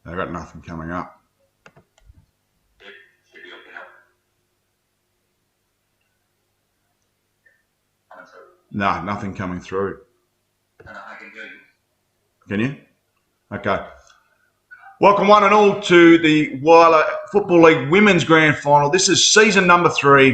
They've got nothing coming up. Should be opening up. No, nothing coming through. I can hear you. Can you? Okay. Welcome one and all to the Whyalla Football League Women's Grand Final. This is season number 3.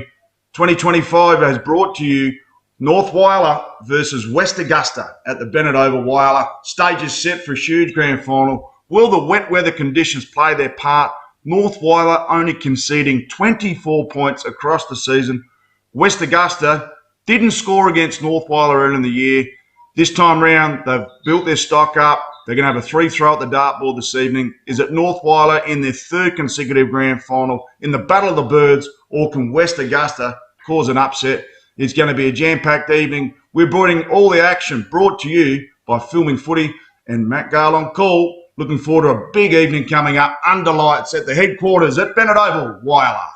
2025 has brought to you North Whyalla versus West Augusta at the Bennett Oval, Whyalla. Stage is set for a huge grand final. Will the wet weather conditions play their part? North Whyalla only conceding 24 points across the season. West Augusta didn't score against North Whyalla early in the year. This time round, they've built their stock up. They're going to have a 3-throw at the dartboard this evening. Is it North Whyalla in their 3rd consecutive grand final? In the Battle of the Birds, or can West Augusta cause an upset? It's going to be a jam-packed evening. We're bringing all the action brought to you by Filming Footy and Matt Gale on call. Looking forward to a big evening coming up under lights at the headquarters at Bennett Oval, Whyalla.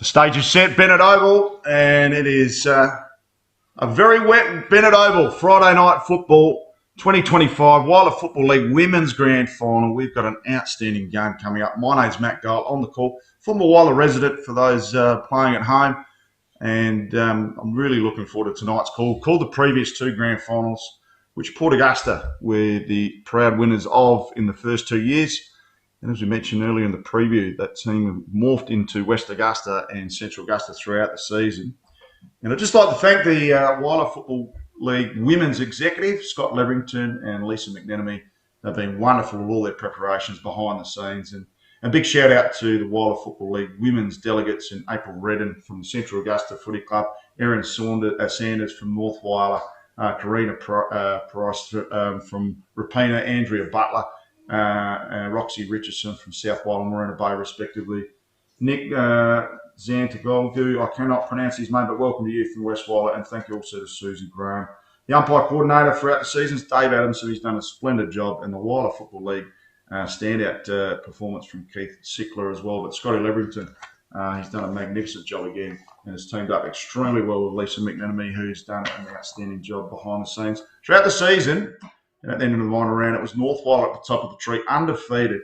Stage is set, Bennett Oval, and it is a very wet Bennett Oval. Friday night football, 2025 Whyalla Football League Women's Grand Final. We've got an outstanding game coming up. My name's Matt Gale, on the call, former Whyalla resident for those playing at home, and I'm really looking forward to tonight's call. Called the previous two grand finals, which Port Augusta were the proud winners of in the first 2 years. And as we mentioned earlier in the preview, that team morphed into West Augusta and Central Augusta throughout the season. And I'd just like to thank the Whyalla Football League Women's Executive, Scott Leverington and Lisa McNenemy. They've been wonderful with all their preparations behind the scenes. And a big shout out to the Whyalla Football League Women's delegates in April Redden from the Central Augusta Footy Club, Erin Sanders from North Whyalla, Karina Price from Rapina, Andrea Butler, Roxy Richardson from South Whyalla and Marina Bay, respectively. Nick Zantagolgu, I cannot pronounce his name, but welcome to you from West Whyalla, and thank you also to Susie Graham. The umpire coordinator throughout the season is Dave Adams, who has done a splendid job, and the Whyalla Football League standout performance from Keith Sickler as well. But Scotty Leverington, he's done a magnificent job again and has teamed up extremely well with Lisa McNenemy, who's done an outstanding job behind the scenes. Throughout the season, and at the end of the final round, it was North Whyalla at the top of the tree, undefeated.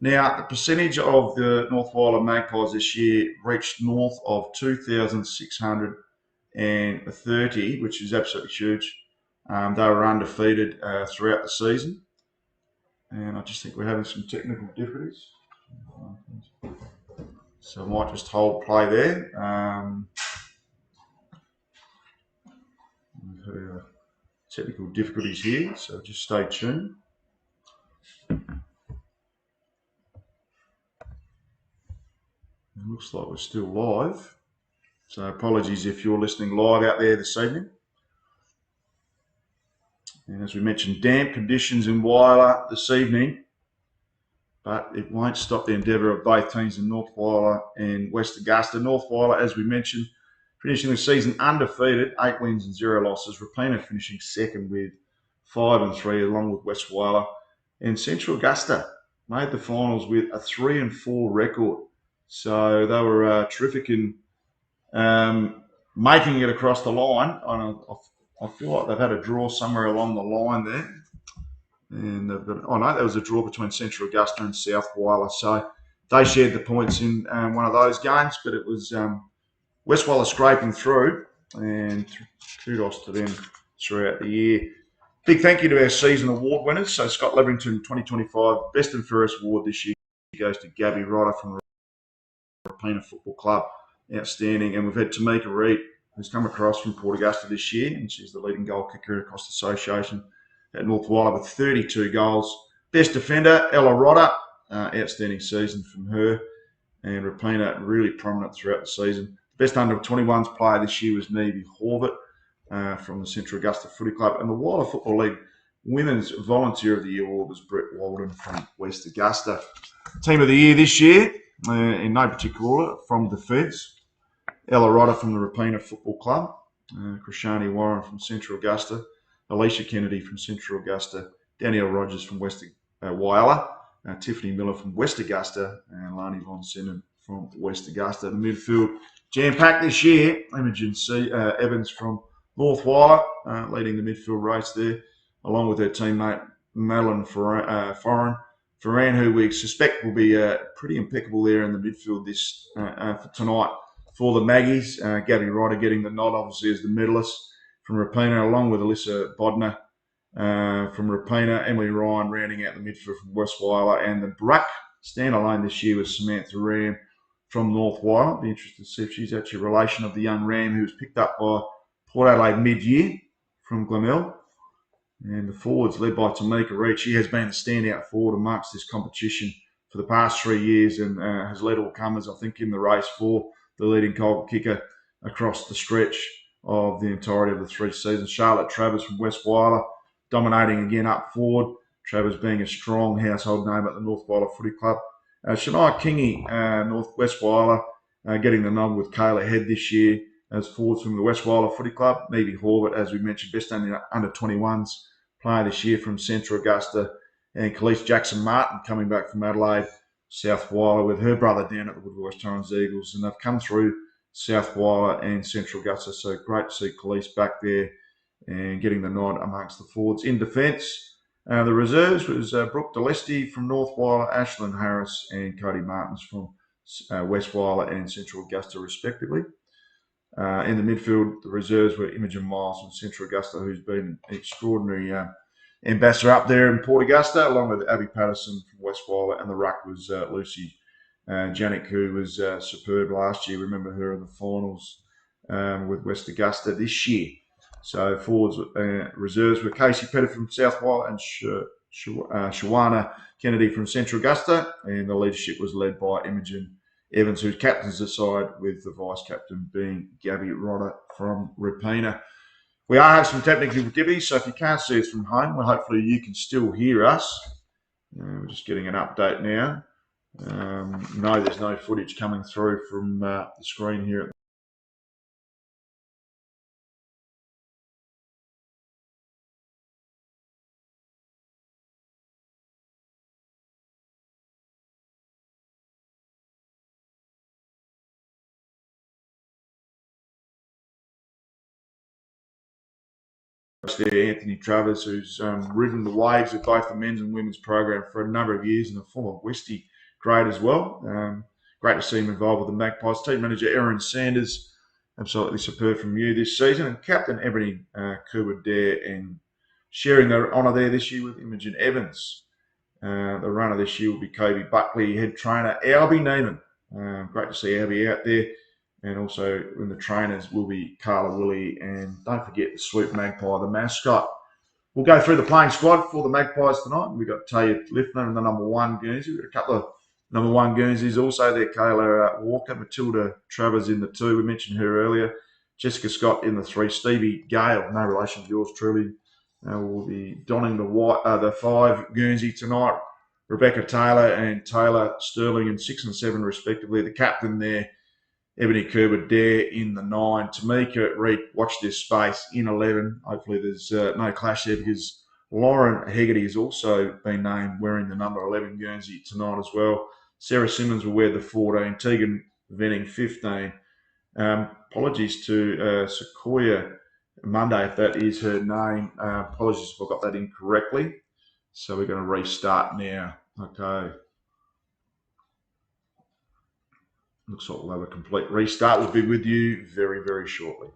Now, the percentage of the North Whyalla Magpies this year reached north of 2,630, which is absolutely huge. They were undefeated throughout the season. And I just think we're having some technical difficulties. So I might just hold play there. We've had technical difficulties here, so just stay tuned. It looks like we're still live, so apologies if you're listening live out there this evening. And as we mentioned, damp conditions in Whyalla this evening, but it won't stop the endeavour of both teams in North Whyalla and West Augusta. North Whyalla, as we mentioned, finishing the season undefeated, 8 wins and 0 losses. Rapina finishing second with 5 and 3, along with West Whyalla. And Central Augusta made the finals with a 3 and 4 record. So they were terrific in making it across the line. I feel like they've had a draw somewhere along the line there. And they've got, there was a draw between Central Augusta and South Whyalla. So they shared the points in one of those games, but it was West Whyalla scraping through, and kudos to them throughout the year. Big thank you to our season award winners. So Scott Leverington 2025 Best and Fairest Award this year goes to Gabby Ryder from the Rapina Football Club. Outstanding. And we've had Tamika Reid, who's come across from Port Augusta this year, and she's the leading goal kicker across the association at North Whyalla with 32 goals. Best defender, Ella Rodder, outstanding season from her, and Rapina really prominent throughout the season. Best under-21s player this year was Nevy Horvath from the Central Augusta Footy Club, and the Whyalla Football League Women's Volunteer of the Year award was Brett Walden from West Augusta. Team of the Year this year, in no particular order, from Defence, Ella Rodder from the Rapina Football Club, Krishani Warren from Central Augusta, Alicia Kennedy from Central Augusta, Danielle Rogers from West Whyalla, Tiffany Miller from West Augusta, and Lani Von Sinnen from West Augusta. The midfield jam-packed this year. Imogen Evans from North Whyalla leading the midfield race there, along with her teammate Madeline Ferran, who we suspect will be pretty impeccable there in the midfield this for tonight for the Maggies. Gabby Ryder getting the nod, obviously, as the medalist from Rapina, along with Alyssa Bodner from Rapina, Emily Ryan rounding out the midfield from West Whyalla, and the Bruck standalone this year was Samantha Ram from North Whyalla. Be interested to see if she's actually a relation of the young Ram who was picked up by Port Adelaide mid-year from Glenelg. And the forwards led by Tamika Reid. She has been the standout forward amongst this competition for the past 3 years, and has led all comers, I think, in the race for the leading goal kicker across the stretch of the entirety of the 3 seasons. Charlotte Travers from West Whyalla dominating again up forward. Travers being a strong household name at the North Whyalla Footy Club. Shania Kingy, North West Whyalla, getting the nod with Kayla Head this year as forwards from the West Whyalla Footy Club. Nevy Horvath, as we mentioned, best under-21s player this year from Central Augusta, and Khalees Jackson-Martin coming back from Adelaide, South Whyalla with her brother down at the Woodward Torrens Eagles, and they've come through South Whyalla and Central Augusta. So great to see Khalees back there and getting the nod amongst the forwards. In defence, the reserves was Brooke Delesty from North Whyalla, Ashlyn Harris and Cody Martins from West Whyalla and Central Augusta respectively. In the midfield, the reserves were Imogen Miles from Central Augusta, who's been an extraordinary ambassador up there in Port Augusta, along with Abby Patterson from West Whyalla, and the ruck was Lucy Janik, who was superb last year. Remember her in the finals with West Augusta this year. So forwards, reserves were Casey Pettit from South Whyalla and Shawana Kennedy from Central Augusta, and the leadership was led by Imogen Evans, who captains the side, with the vice-captain being Gabby Rodder from Rapina. We are having some technical difficulties, so if you can't see us from home, well, hopefully you can still hear us. We're just getting an update now. No, there's no footage coming through from the screen here. There, Anthony Travers, who's ridden the waves of both the men's and women's program for a number of years, and a former Westie grade as well. Great to see him involved with the Magpies. Team manager Erin Sanders, absolutely superb from you this season, and captain Ebony Kerwood-Dare, and sharing the honour there this year with Imogen Evans. The runner this year will be Kobe Buckley, head trainer Albie Neiman. Great to see Albie out there. And also in the trainers will be Carla Willie, and don't forget the Swoop Magpie, the mascot. We'll go through the playing squad for the Magpies tonight. We've got Talia Liffner in the number 1 Guernsey. We've got a couple of number 1 Guernseys also there. Kayla Walker, Matilda Travers in the 2. We mentioned her earlier. Jessica Scott in the 3. Stevie Gale, no relation to yours truly, will be donning the 5 Guernsey tonight. Rebecca Taylor and Taylor Sterling in 6 and 7 respectively. The captain there, Ebony Kerwood-Dare in the 9. Tamika Reed, watch this space, in 11. Hopefully there's no clash there, because Lauren Hegarty has also been named wearing the number 11 Guernsey tonight as well. Sarah Simmons will wear the 14. Tegan Venning, 15. Apologies to Sequoia Monday, if that is her name. Apologies if I got that incorrectly. So we're going to restart now. Okay. Looks like we'll have a complete restart. We'll be with you very, very shortly.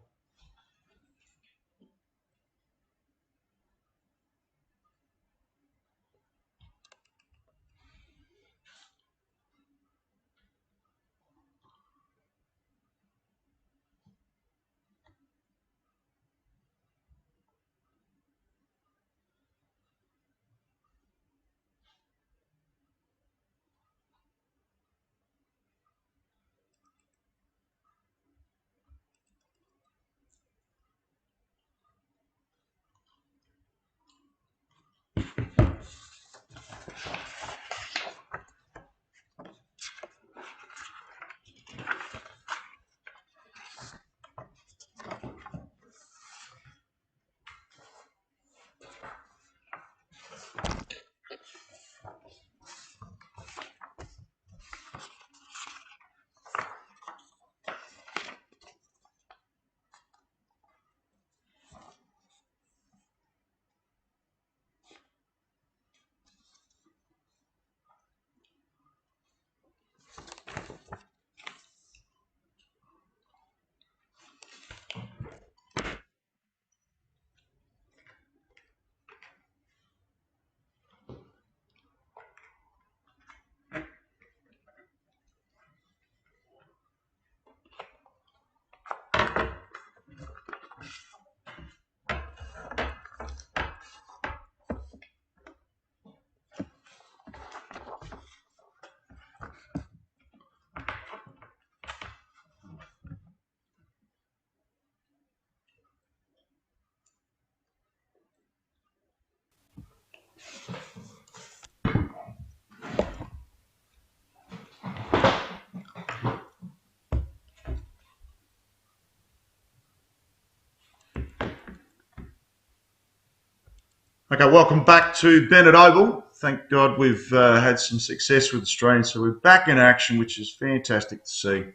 Okay, welcome back to Bennett Oval thank God we've had some success with Australians, so we're back in action, which is fantastic to see.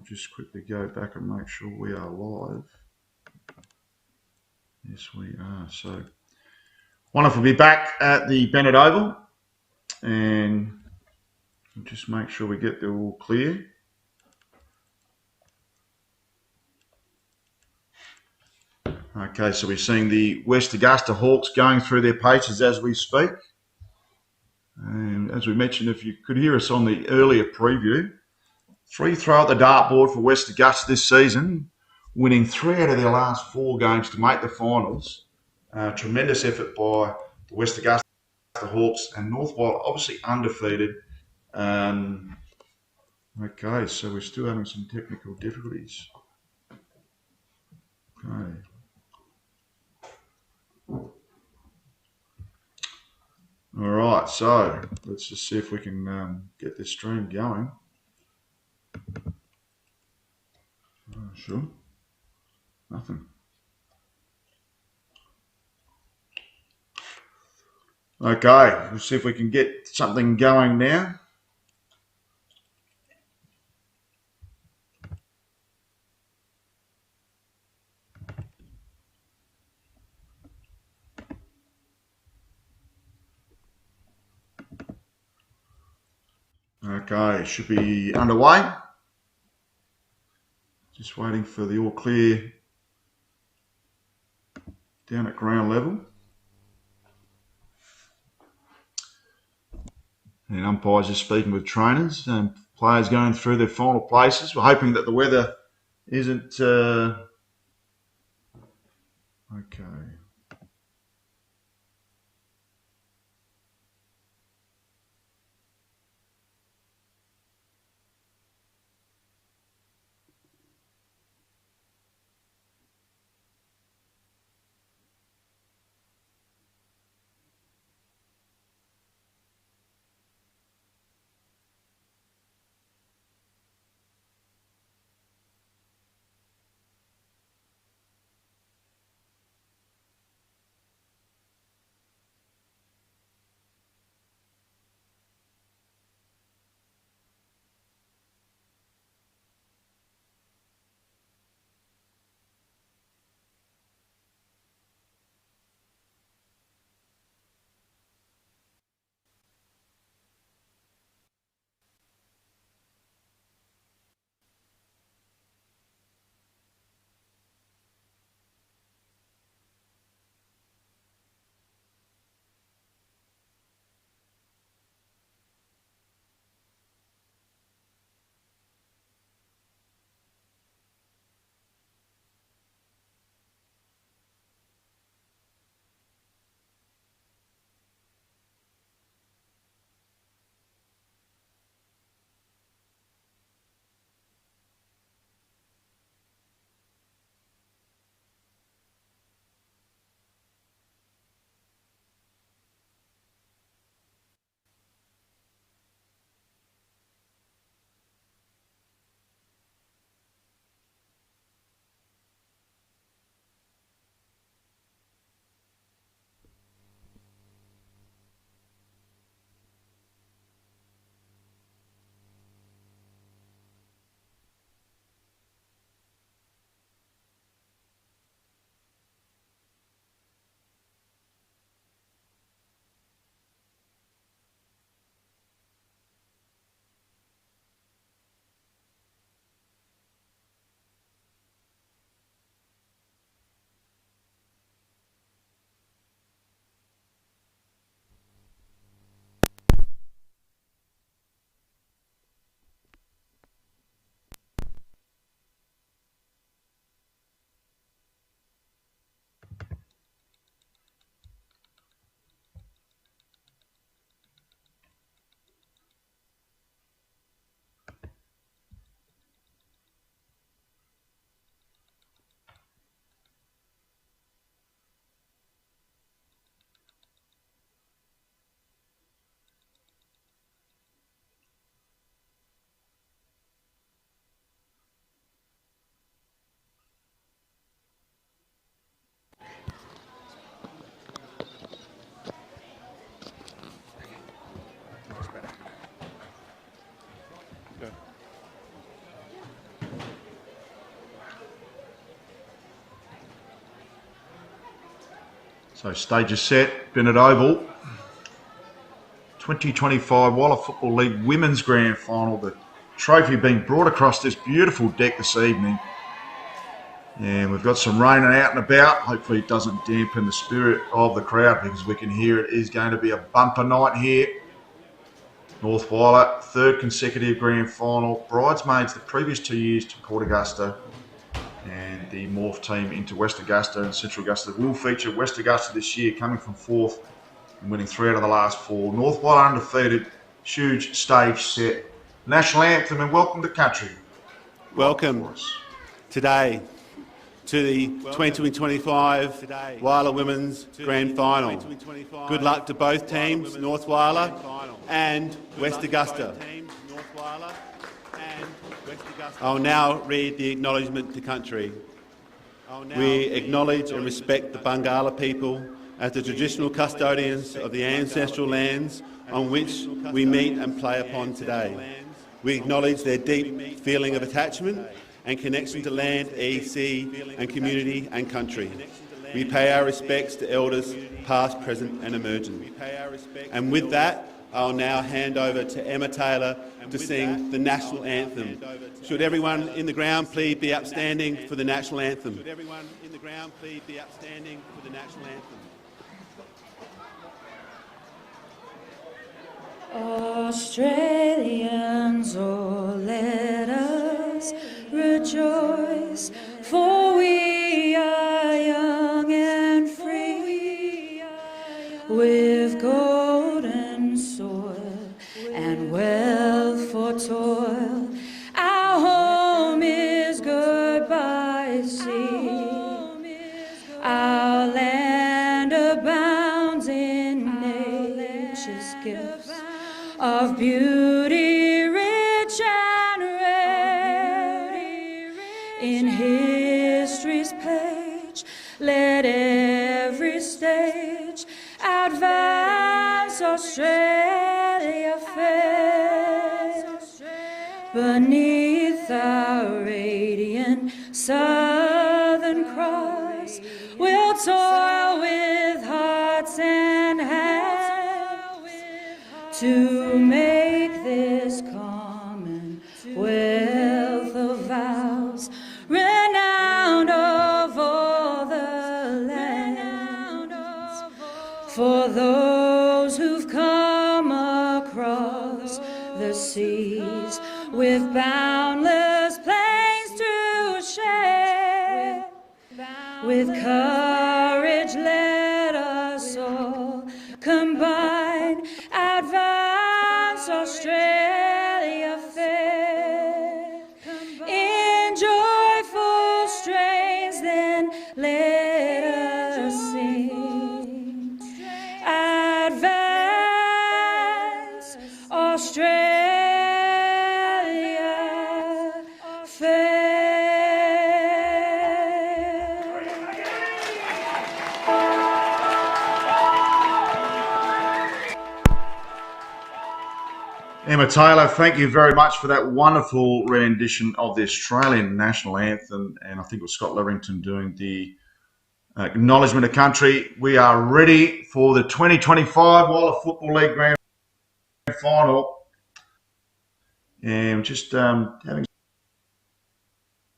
Just quickly go back and make sure we are live. Yes, we are. So wonderful to be back at the Bennett Oval, and just make sure we get the all clear. Okay, so we're seeing the West Augusta Hawks going through their paces as we speak. And as we mentioned, if you could hear us on the earlier preview, 3 throw at the dartboard for West Augusta this season, winning 3 out of their last 4 games to make the finals. Tremendous effort by the West Augusta Hawks, and North Whyalla obviously undefeated. Okay, so we're still having some technical difficulties. Okay. All right, so let's just see if we can get this stream going. Sure. Nothing. Okay, we'll see if we can get something going now. Okay, should be underway. Just waiting for the all clear down at ground level. And umpires are speaking with trainers and players going through their final places. We're hoping that the weather isn't... Okay. So stage is set, Bennett Oval. 2025 Whyalla Football League Women's Grand Final. The trophy being brought across this beautiful deck this evening. And we've got some rain out and about. Hopefully it doesn't dampen the spirit of the crowd because we can hear it is going to be a bumper night here. North Whyalla, third consecutive grand final. Bridesmaids the previous 2 years to Port Augusta. And the morph team into West Augusta and Central Augusta will feature West Augusta this year, coming from fourth and winning 3 out of the last 4. North Whyalla undefeated, huge stage set. National anthem and welcome to country. Welcome today to the 2025 Whyalla Women's Grand Final. Good luck to both teams, North Whyalla and West Augusta. I'll now read the acknowledgement to country. We acknowledge and respect the Whyalla people as the traditional custodians of the ancestral lands on which we meet and play upon today. We acknowledge their deep feeling of attachment and connection to land, sea and community and country. We pay our respects to elders past, present and emerging. And with that, I'll now hand over to Emma Taylor to sing the national anthem. Should everyone in the ground please be upstanding for the national anthem? Should everyone in the ground please be upstanding for the national anthem? Australians, oh, let us rejoice, for we are young and free, with golden soil and wealth for toil. Our home is good by sea, our land abounds in nature's gifts of beauty rich and rare. In history's page, let every stage advance Australia fair. Beneath our radiant Southern Cross, we'll toil with hearts and hands to make this commonwealth of vows renowned of all the lands. For those who've come across the seas with boundless plains to share, with courage let us all combine, advance Australia fair. In joyful strains then let us sing, advance Australia fair. Emma Taylor, thank you very much for that wonderful rendition of the Australian national anthem. And I think it was Scott Leverington doing the acknowledgement of country. We are ready for the 2025 Whyalla Football League Grand Final. And just having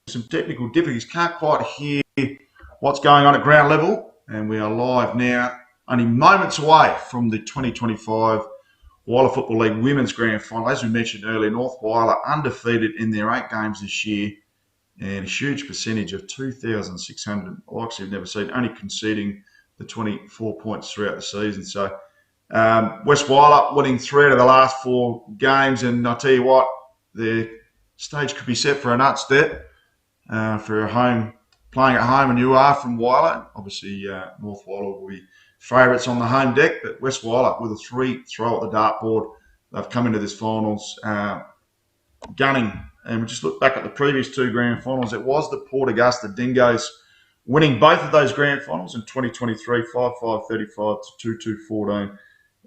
some technical difficulties. Can't quite hear what's going on at ground level. And we are live now, only moments away from the 2025 Whyalla Football League Women's Grand Final. As we mentioned earlier, North Whyalla undefeated in their 8 games this year, and a huge percentage of 2,600, like we've never seen, only conceding the 24 points throughout the season. So West Whyalla winning 3 out of the last 4 games, and I'll tell you what, the stage could be set for an upset for a home, playing at home, and you are from Whyalla. Obviously, North Whyalla will be favourites on the home deck, but West Whyalla with a 3 throw at the dartboard. They've come into this finals gunning. And we just look back at the previous 2 grand finals. It was the Port Augusta Dingoes winning both of those grand finals in 2023, 5-5-35 to 2-2-14.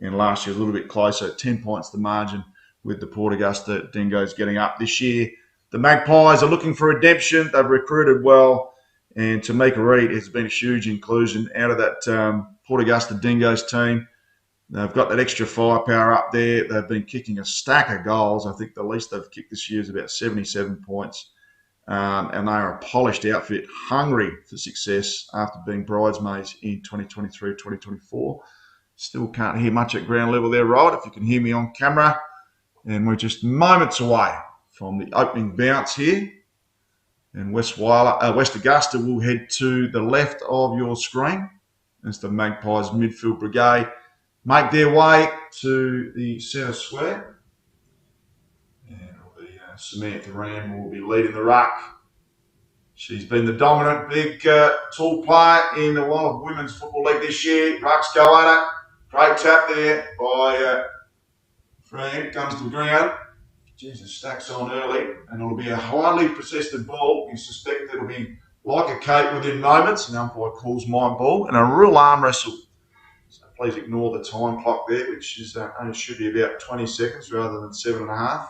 And last year a little bit closer, 10 points the margin, with the Port Augusta Dingoes getting up this year. The Magpies are looking for redemption. They've recruited well. And Tamika Reid has been a huge inclusion out of that Port Augusta Dingoes team. They've got that extra firepower up there. They've been kicking a stack of goals. I think the least they've kicked this year is about 77 points. And they are a polished outfit, hungry for success after being bridesmaids in 2023-2024. Still can't hear much at ground level there, Rod, if you can hear me on camera. And we're just moments away from the opening bounce here. And West Augusta will head to the left of your screen as the Magpies midfield brigade make their way to the centre square. And it'll be Samantha Ram will be leading the ruck. She's been the dominant big tall player in the Whyalla Women's Football League this year. Rucks go at it. Great tap there by Fran. Comes to the ground. Jesus, stacks on early. And it'll be a highly contested ball. You suspect it'll be like a cape within moments. And the umpire calls mine ball. And a real arm wrestle. So please ignore the time clock there, which is only should be about 20 seconds rather than 7.5.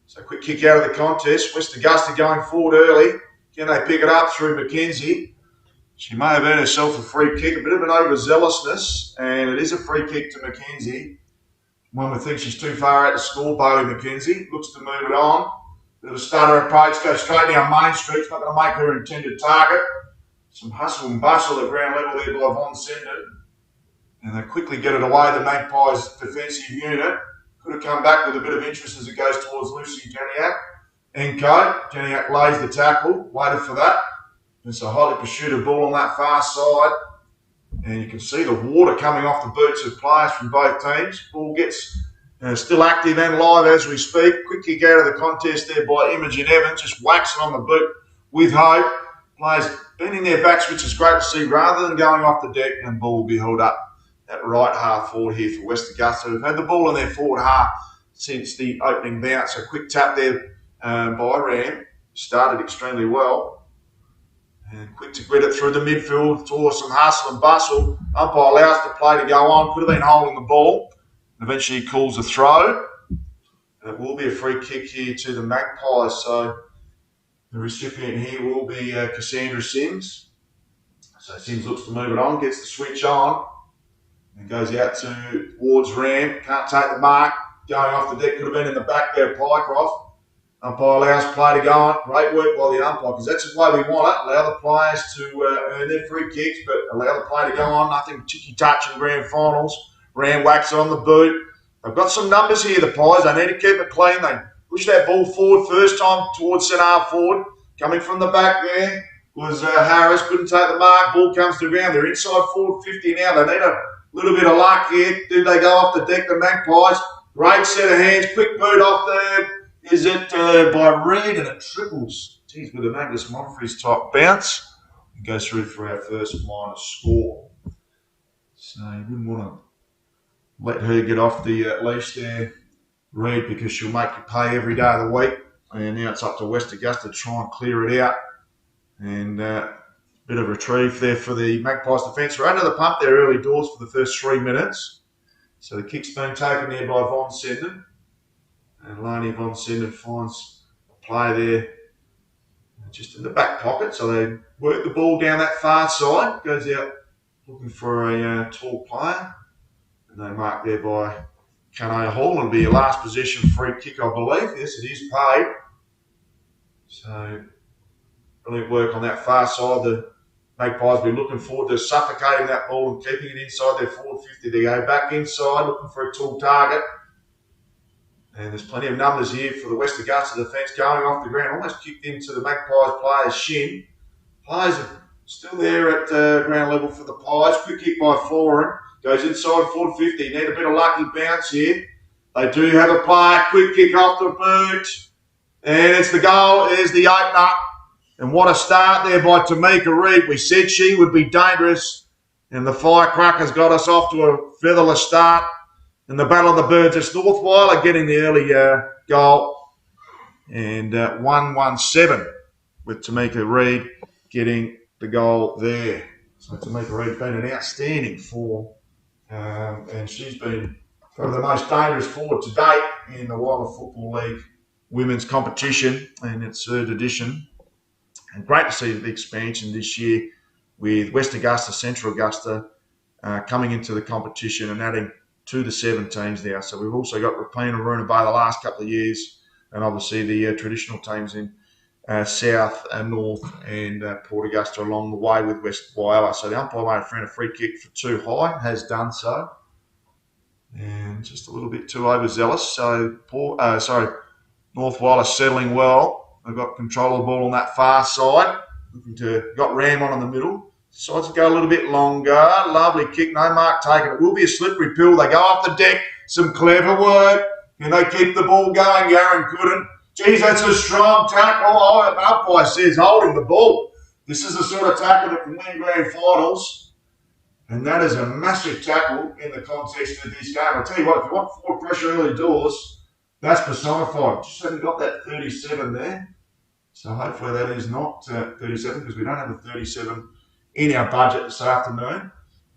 So quick kick out of the contest. West Augusta going forward early. Can they pick it up through Mackenzie? She may have earned herself a free kick. A bit of an overzealousness, and it is a free kick to Mackenzie. One would think she's too far out to score. Bailey Mackenzie looks to move it on. Bit of a stutter approach, goes straight down Main Street. It's not going to make her intended target. Some hustle and bustle at ground level there by Von Senden. And they quickly get it away, the Magpies defensive unit. Could have come back with a bit of interest as it goes towards Lucy Janiak. Enco, Janiak lays the tackle, waited for that. It's a highly pursued ball on that far side. And you can see the water coming off the boots of players from both teams. Ball gets still active and live as we speak. Quick kick out of the contest there by Imogen Evans, just waxing on the boot with hope. Players bending their backs, which is great to see, rather than going off the deck, and ball will be held up at right half forward here for West Augusta, who've had the ball in their forward half since the opening bounce. A quick tap there by Ram. Started extremely well. And quick to grit it through the midfield towards some hustle and bustle. Umpire allows the play to go on. Could have been holding the ball. Eventually calls a throw. And it will be a free kick here to the Magpies. So the recipient here will be Cassandra Sims. So Sims looks to move it on, gets the switch on. And goes out towards Ram. Can't take the mark. Going off the deck. Could have been in the back there, Pycroft. Umpire allows play to go on. Great work by the umpire, because that's the way we want it. Allow the players to earn their free kicks, but allow the play to go on. Nothing ticky-touch in grand finals. Ram whacks it on the boot. They've got some numbers here, the Pies. They need to keep it clean. They push that ball forward first time towards centre half forward. Coming from the back there was Harris. Couldn't take the mark. Ball comes to the ground. They're inside forward 50 now. They need a little bit of luck here. Do they go off the deck, the Magpies? Great set of hands. Quick boot off there. Is it by Reid, and it triples. Geez, with a Magnus Monfries type bounce. It goes through for our first minus score. So you wouldn't want to let her get off the leash there, Reid, because she'll make you pay every day of the week. And now it's up to West Augusta to try and clear it out. And bit of retrieve there for the Magpies defence. We're under the pump there early doors for the first 3 minutes. So the kick's been taken there by Von Senden. And Lani Von Senden finds a play there just in the back pocket. So they work the ball down that far side. Goes out looking for a tall player. And they mark there by Kane Hall. It'll be a last possession free kick, I believe. Yes, it is paid. So brilliant work on that far side. The Magpies will be looking forward to suffocating that ball and keeping it inside their forward 50. They go back inside looking for a tall target. And there's plenty of numbers here for the West Augusta defence going off the ground. Almost kicked into the Magpies player's shin. Players are still there at ground level for the Pies. Quick kick by Florin. Goes inside forward 50. Need a bit of lucky bounce here. They do have a play. Quick kick off the boot. And it's the goal. There's the opener. And what a start there by Tamika Reid. We said she would be dangerous. And the firecrackers got us off to a featherless start. In the Battle of the Birds, it's North Whyalla getting the early goal. And 1-1-7 with Tamika Reid getting the goal there. So Tamika Reid's been an outstanding form. And she's been probably the most dangerous forward to date in the Whyalla Football League women's competition in its third edition. And great to see the expansion this year with West Augusta, Central Augusta coming into the competition and adding to the 7 teams now. So we've also got Rapina, Roona Bay the last couple of years, and obviously the traditional teams in South and North and Port Augusta along the way with West Whyalla. So the umpire made a free kick for too high, has done so. And just a little bit too overzealous. So North Whyalla settling well. They've got control of the ball on that far side. Got Ram on in the middle. Decides to go a little bit longer. Lovely kick, no mark taken. It will be a slippery pill. They go off the deck. Some clever work. Can they keep the ball going? Yaron couldn't. Geez, that's a strong tackle. Oh, the umpire says holding the ball. This is the sort of tackle that can win grand finals. And that is a massive tackle in the context of this game. I'll tell you what, if you want forward pressure early doors, that's personified. Just haven't got that 37 there. So hopefully that is not 37 because we don't have a 37 in our budget this afternoon.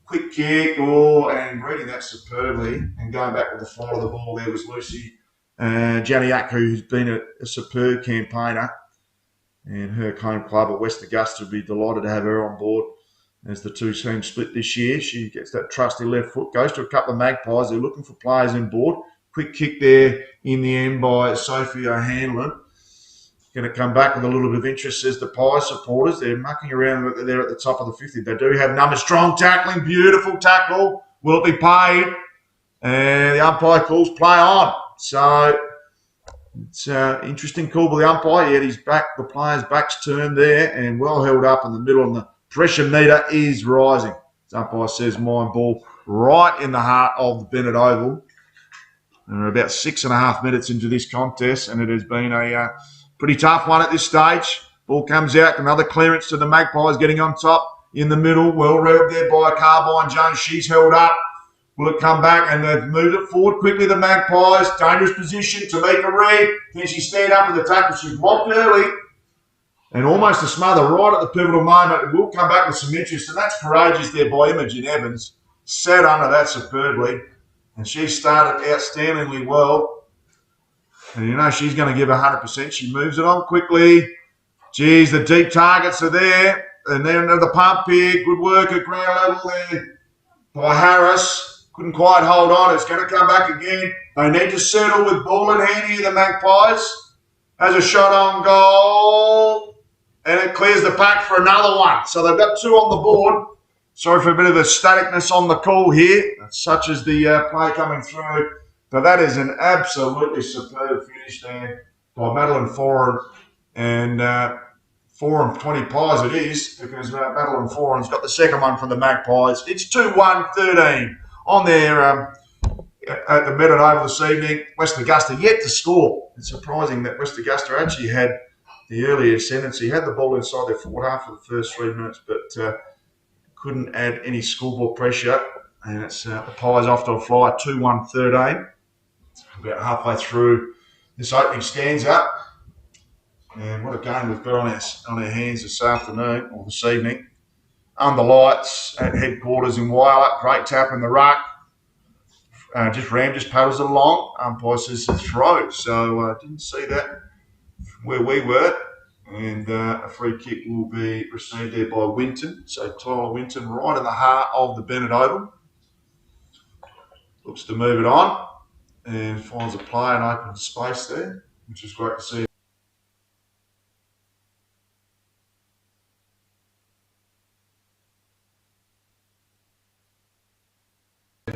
Quick kick, and reading that superbly and going back with the flight of the ball there was Lucy Janiak, who's been a superb campaigner, and her home club at West Augusta would be delighted to have her on board as the two teams split this year. She gets that trusty left foot, goes to a couple of Magpies. They're looking for players in board. Quick kick there in the end by Sophie O'Hanlon. Going to come back with a little bit of interest, says the Pie supporters. They're mucking around there at the top of the 50. They do have numbers. Strong tackling, beautiful tackle. Will it be paid? And the umpire calls play on. So it's an interesting call by the umpire. Yet he's back. The player's back's turned there and well held up in the middle, and the pressure meter is rising. The umpire says mine ball right in the heart of the Bennett Oval. And we're about 6.5 minutes into this contest, and it has been a pretty tough one at this stage. Ball comes out, another clearance to the Magpies, getting on top in the middle. Well revved there by Carbine Jones. She's held up. Will it come back? And they've moved it forward quickly, the Magpies. Dangerous position. Tamika Reid. Can she stand up in the tackle? She's blocked early. And almost a smother right at the pivotal moment. It will come back with some interest. And that's courageous there by Imogen Evans. Sat under that superbly. And she started outstandingly well. And you know she's going to give 100%. She moves it on quickly. Geez, the deep targets are there. And then the pump here. Good work at ground level there by Harris. Couldn't quite hold on. It's going to come back again. They need to settle with ball in hand here, the Magpies. Has a shot on goal. And it clears the pack for another one. So they've got 2 on the board. Sorry for a bit of a staticness on the call here, such as the play coming through. But that is an absolutely superb finish there by Madeline Foran. And Foran 20 pies it is, because Madeline Foran's got the second one from the Magpies. It's 2-1-13 on there at the Bennett Oval this evening. West Augusta yet to score. It's surprising that West Augusta actually had the early ascendancy, had the ball inside their forward half for the first 3 minutes, but couldn't add any scoreboard pressure. And it's the Pies off to a fly, 2-1-13. About halfway through this opening stanza. And what a game we've got on our hands this afternoon, or this evening. Under lights at headquarters in Whyalla. Great tap in the ruck. Ram just paddles it along. Umpire says it's throw. So didn't see that where we were. And a free kick will be received there by Winton. So Tyler Winton right in the heart of the Bennett Oval. Looks to move it on. And finds a play and open space there, which is great to see.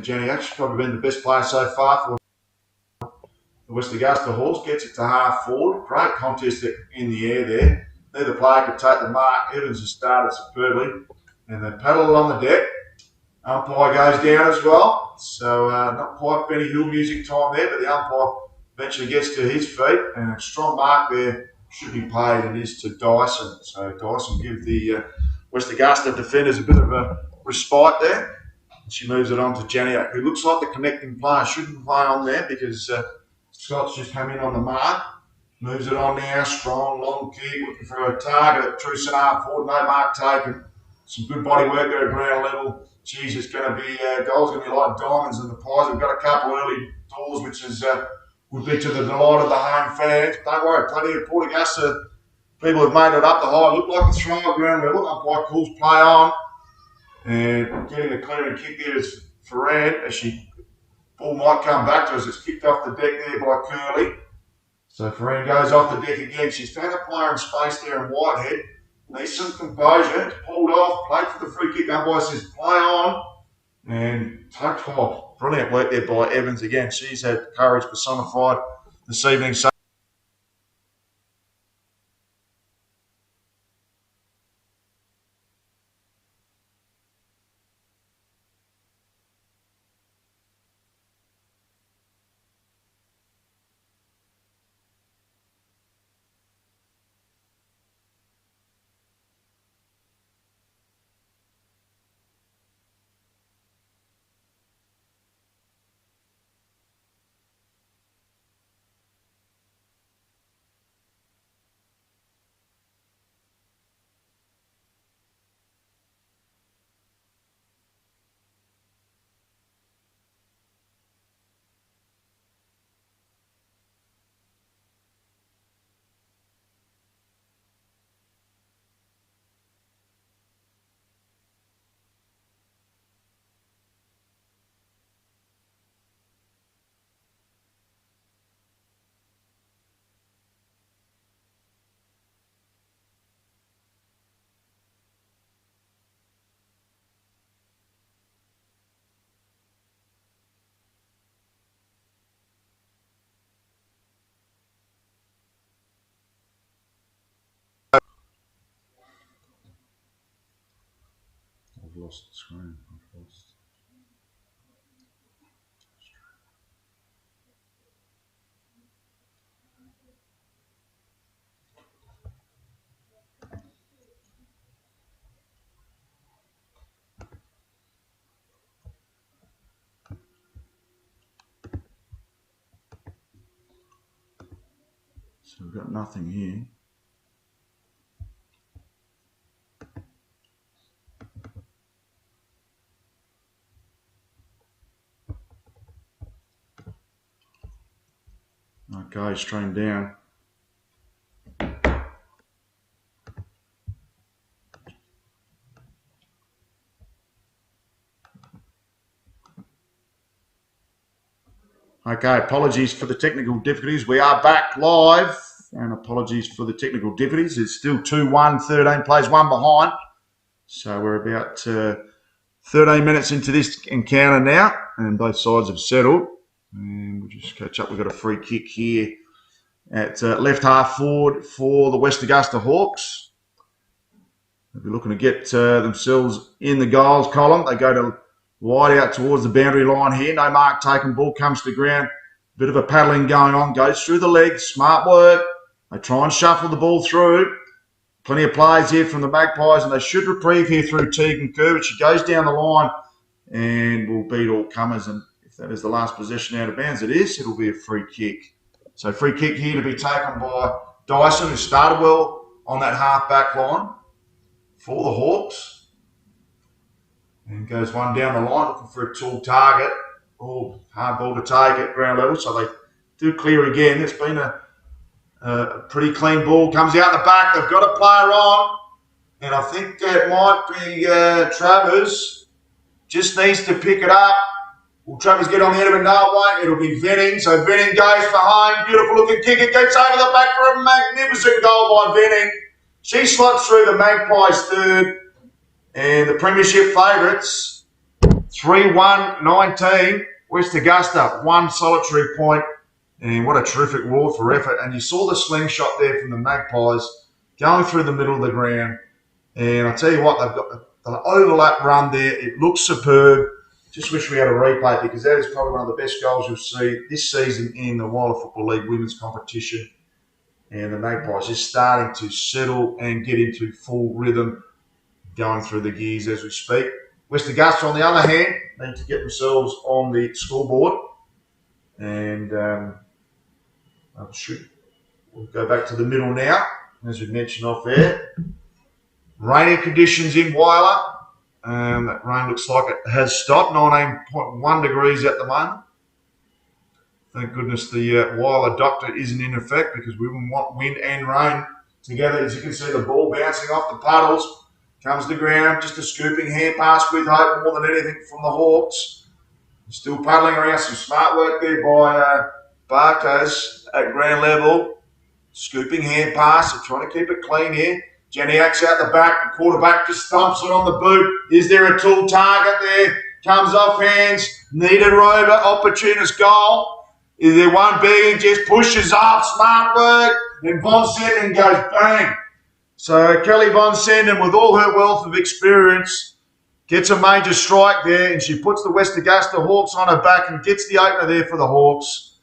Jenny actually probably been the best player so far for the West Augusta Horse. Gets it to half forward. Great contest in the air there. Neither player could take the mark. Evans has started superbly. And they paddle along the deck. Umpire goes down as well. So not quite Benny Hill music time there, but the umpire eventually gets to his feet. And a strong mark there should be paid. It is to Dyson. So Dyson give the West Augusta defenders a bit of a respite there. She moves it on to Janiak, who looks like the connecting player. Shouldn't play on there because Scott's just come in on the mark. Moves it on now. Strong, long kick. Looking for a target at true centre forward. No mark taken. Some good body work there at ground level. Geez, it's going to be, goals going to be like diamonds in the Pies. We've got a couple early doors, which is would be to the delight of the home fans. Don't worry, plenty of Port Augusta People have made it up the high. Looked like a throw ground level. Umpire calls play on. And getting the clearing kick there is Ferran as ball might come back to us. It's kicked off the deck there by Curley. So Ferran goes off the deck again. She's found a player in space there in Whitehead. Needs some composure. It's pulled off. Played for the free kick. Umpire says play on. And tucked off. Brilliant work there by Evans again. She's had courage personified this evening. So I've lost the screen. So we've got nothing here. Okay, stream down. Okay, apologies for the technical difficulties. We are back live, and apologies for the technical difficulties. It's still 2-1, 13 plays, one behind. So we're about 13 minutes into this encounter now, and both sides have settled. And we'll just catch up. We've got a free kick here at left half forward for the West Augusta Hawks. They'll be looking to get themselves in the goals column. They go to wide out towards the boundary line here. No mark taken. Ball comes to ground. Bit of a paddling going on. Goes through the legs. Smart work. They try and shuffle the ball through. Plenty of plays here from the Magpies, and they should reprieve here through Tegan Kerr, but she goes down the line and will beat all comers. And if that is the last possession out of bounds, it is. It'll be a free kick. So free kick here to be taken by Dyson, who started well on that half-back line for the Hawks. And goes one down the line, looking for a tall target. Oh, hard ball to take at ground level. So they do clear again. It's been a pretty clean ball. Comes out the back. They've got a player on. And I think that might be Travers. Just needs to pick it up. Will Travers get on the end of it? No, won't. It'll be Venning. So Venning goes for home. Beautiful looking kick. It gets over the back for a magnificent goal by Venning. She slots through the Magpies third. And the premiership favourites, 3-1-19, West Augusta, one solitary point. And what a terrific reward for effort. And you saw the slingshot there from the Magpies going through the middle of the ground. And I tell you what, they've got the overlap run there. It looks superb. Just wish we had a replay, because that is probably one of the best goals you'll see this season in the Whyalla Football League women's competition. And the Magpies is starting to settle and get into full rhythm, going through the gears as we speak. West Augusta, on the other hand, need to get themselves on the scoreboard. And we'll go back to the middle now, as we mentioned off there. Rainy conditions in Whyalla. That rain looks like it has stopped. 19.1 degrees at the moment. Thank goodness the Whyalla doctor isn't in effect, because we wouldn't want wind and rain together. As you can see, the ball bouncing off the puddles, comes to ground, just a scooping hand pass with hope more than anything from the Hawks. Still paddling around, some smart work there by Bartos at ground level. Scooping hand pass, they're trying to keep it clean here. Janiak's out the back, the quarterback just thumps it on the boot. Is there a tall target there? Comes off hands, needed Rover, opportunist goal. Is there one big, just pushes off, smart work, then Von Senden goes bang. So Kelly Von Senden, with all her wealth of experience, gets a major strike there, and she puts the West Augusta Hawks on her back and gets the opener there for the Hawks.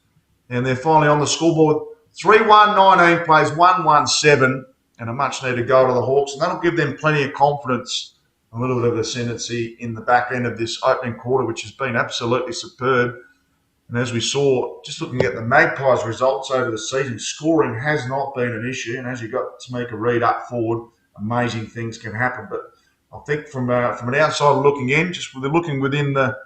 And they're finally on the scoreboard. 3-1-19 plays 1-1-7, and a much-needed goal to the Hawks. And that'll give them plenty of confidence, a little bit of ascendancy in the back end of this opening quarter, which has been absolutely superb. And as we saw, just looking at the Magpies' results over the season, scoring has not been an issue. And as you got Tamika Reid up forward, amazing things can happen. But I think from an outsider looking in, just looking within the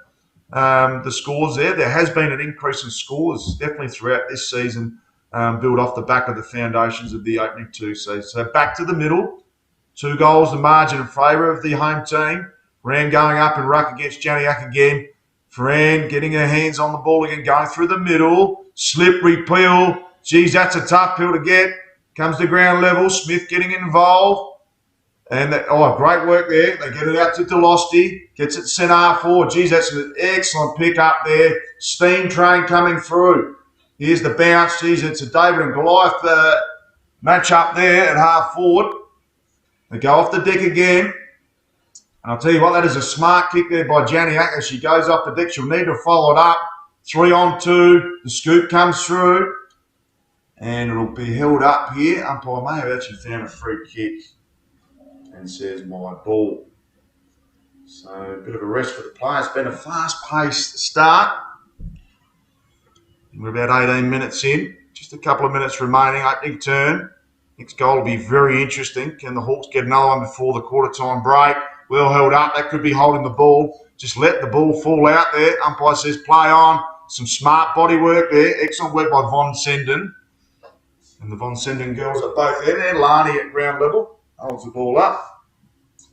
scores there has been an increase in scores definitely throughout this season, built off the back of the foundations of the opening two seasons. So back to the middle, 2 goals the margin in favour of the home team. Fran going up in ruck against Janiak again. Fran getting her hands on the ball again, going through the middle. Slippery pill. Geez, that's a tough pill to get. Comes to ground level. Smith getting involved. And great work there. They get it out to Delosti. Gets it sent R4. Geez, that's an excellent pick up there. Steam train coming through. Here's the bounce. Geez, it's a David and Goliath match up there at half forward. They go off the deck again. And I'll tell you what, that is a smart kick there by Janiak. As she goes off the deck, she'll need to follow it up. 3-on-2. The scoop comes through. And it'll be held up here. Umpire may have actually found a free kick. And says, my ball. So a bit of a rest for the players. It's been a fast-paced start. We're about 18 minutes in. Just a couple of minutes remaining. Opening turn. Next goal will be very interesting. Can the Hawks get another one before the quarter-time break? Well held up. That could be holding the ball. Just let the ball fall out there. Umpire says play on. Some smart body work there. Excellent work by Von Senden. And the Von Senden girls at both ends there. Lani at ground level holds the ball up.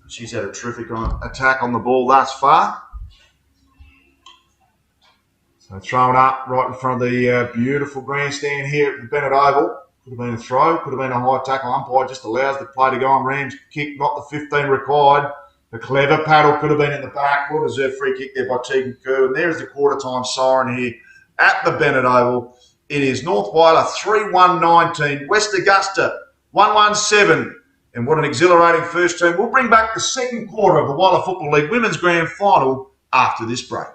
She's had a terrific attack on the ball thus far. So thrown up right in front of the beautiful grandstand here at the Bennett Oval. Could have been a throw, could have been a high tackle. Umpire just allows the play to go on. Rams kick, not the 15 required. The clever paddle could have been in the back. Well deserved free kick there by Tegan Kerr. And there's the quarter-time siren here at the Bennett Oval. It is North Whyalla 3-1-19, West Augusta 1-1-7. And what an exhilarating first term. We'll bring back the second quarter of the Whyalla Football League Women's Grand Final after this break.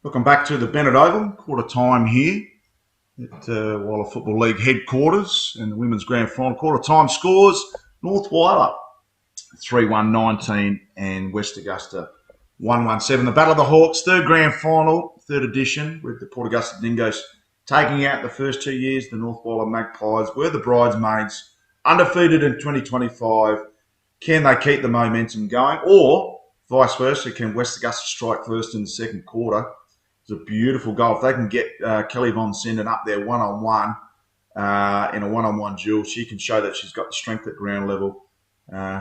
Welcome back to the Bennett Oval, quarter time here at Whyalla Football League headquarters in the Women's Grand Final. Quarter time scores, North Whyalla 3-1-19 and West Augusta 1-1-7. The Battle of the Hawks, third Grand Final, third edition, with the Port Augusta Dingoes taking out the first 2 years. The North Whyalla Magpies were the bridesmaids, undefeated in 2025. Can they keep the momentum going? Or vice versa, can West Augusta strike first in the second quarter? It's a beautiful goal. If they can get Kelly Von Sinden up there one-on-one in a one-on-one duel, she can show that she's got the strength at ground level.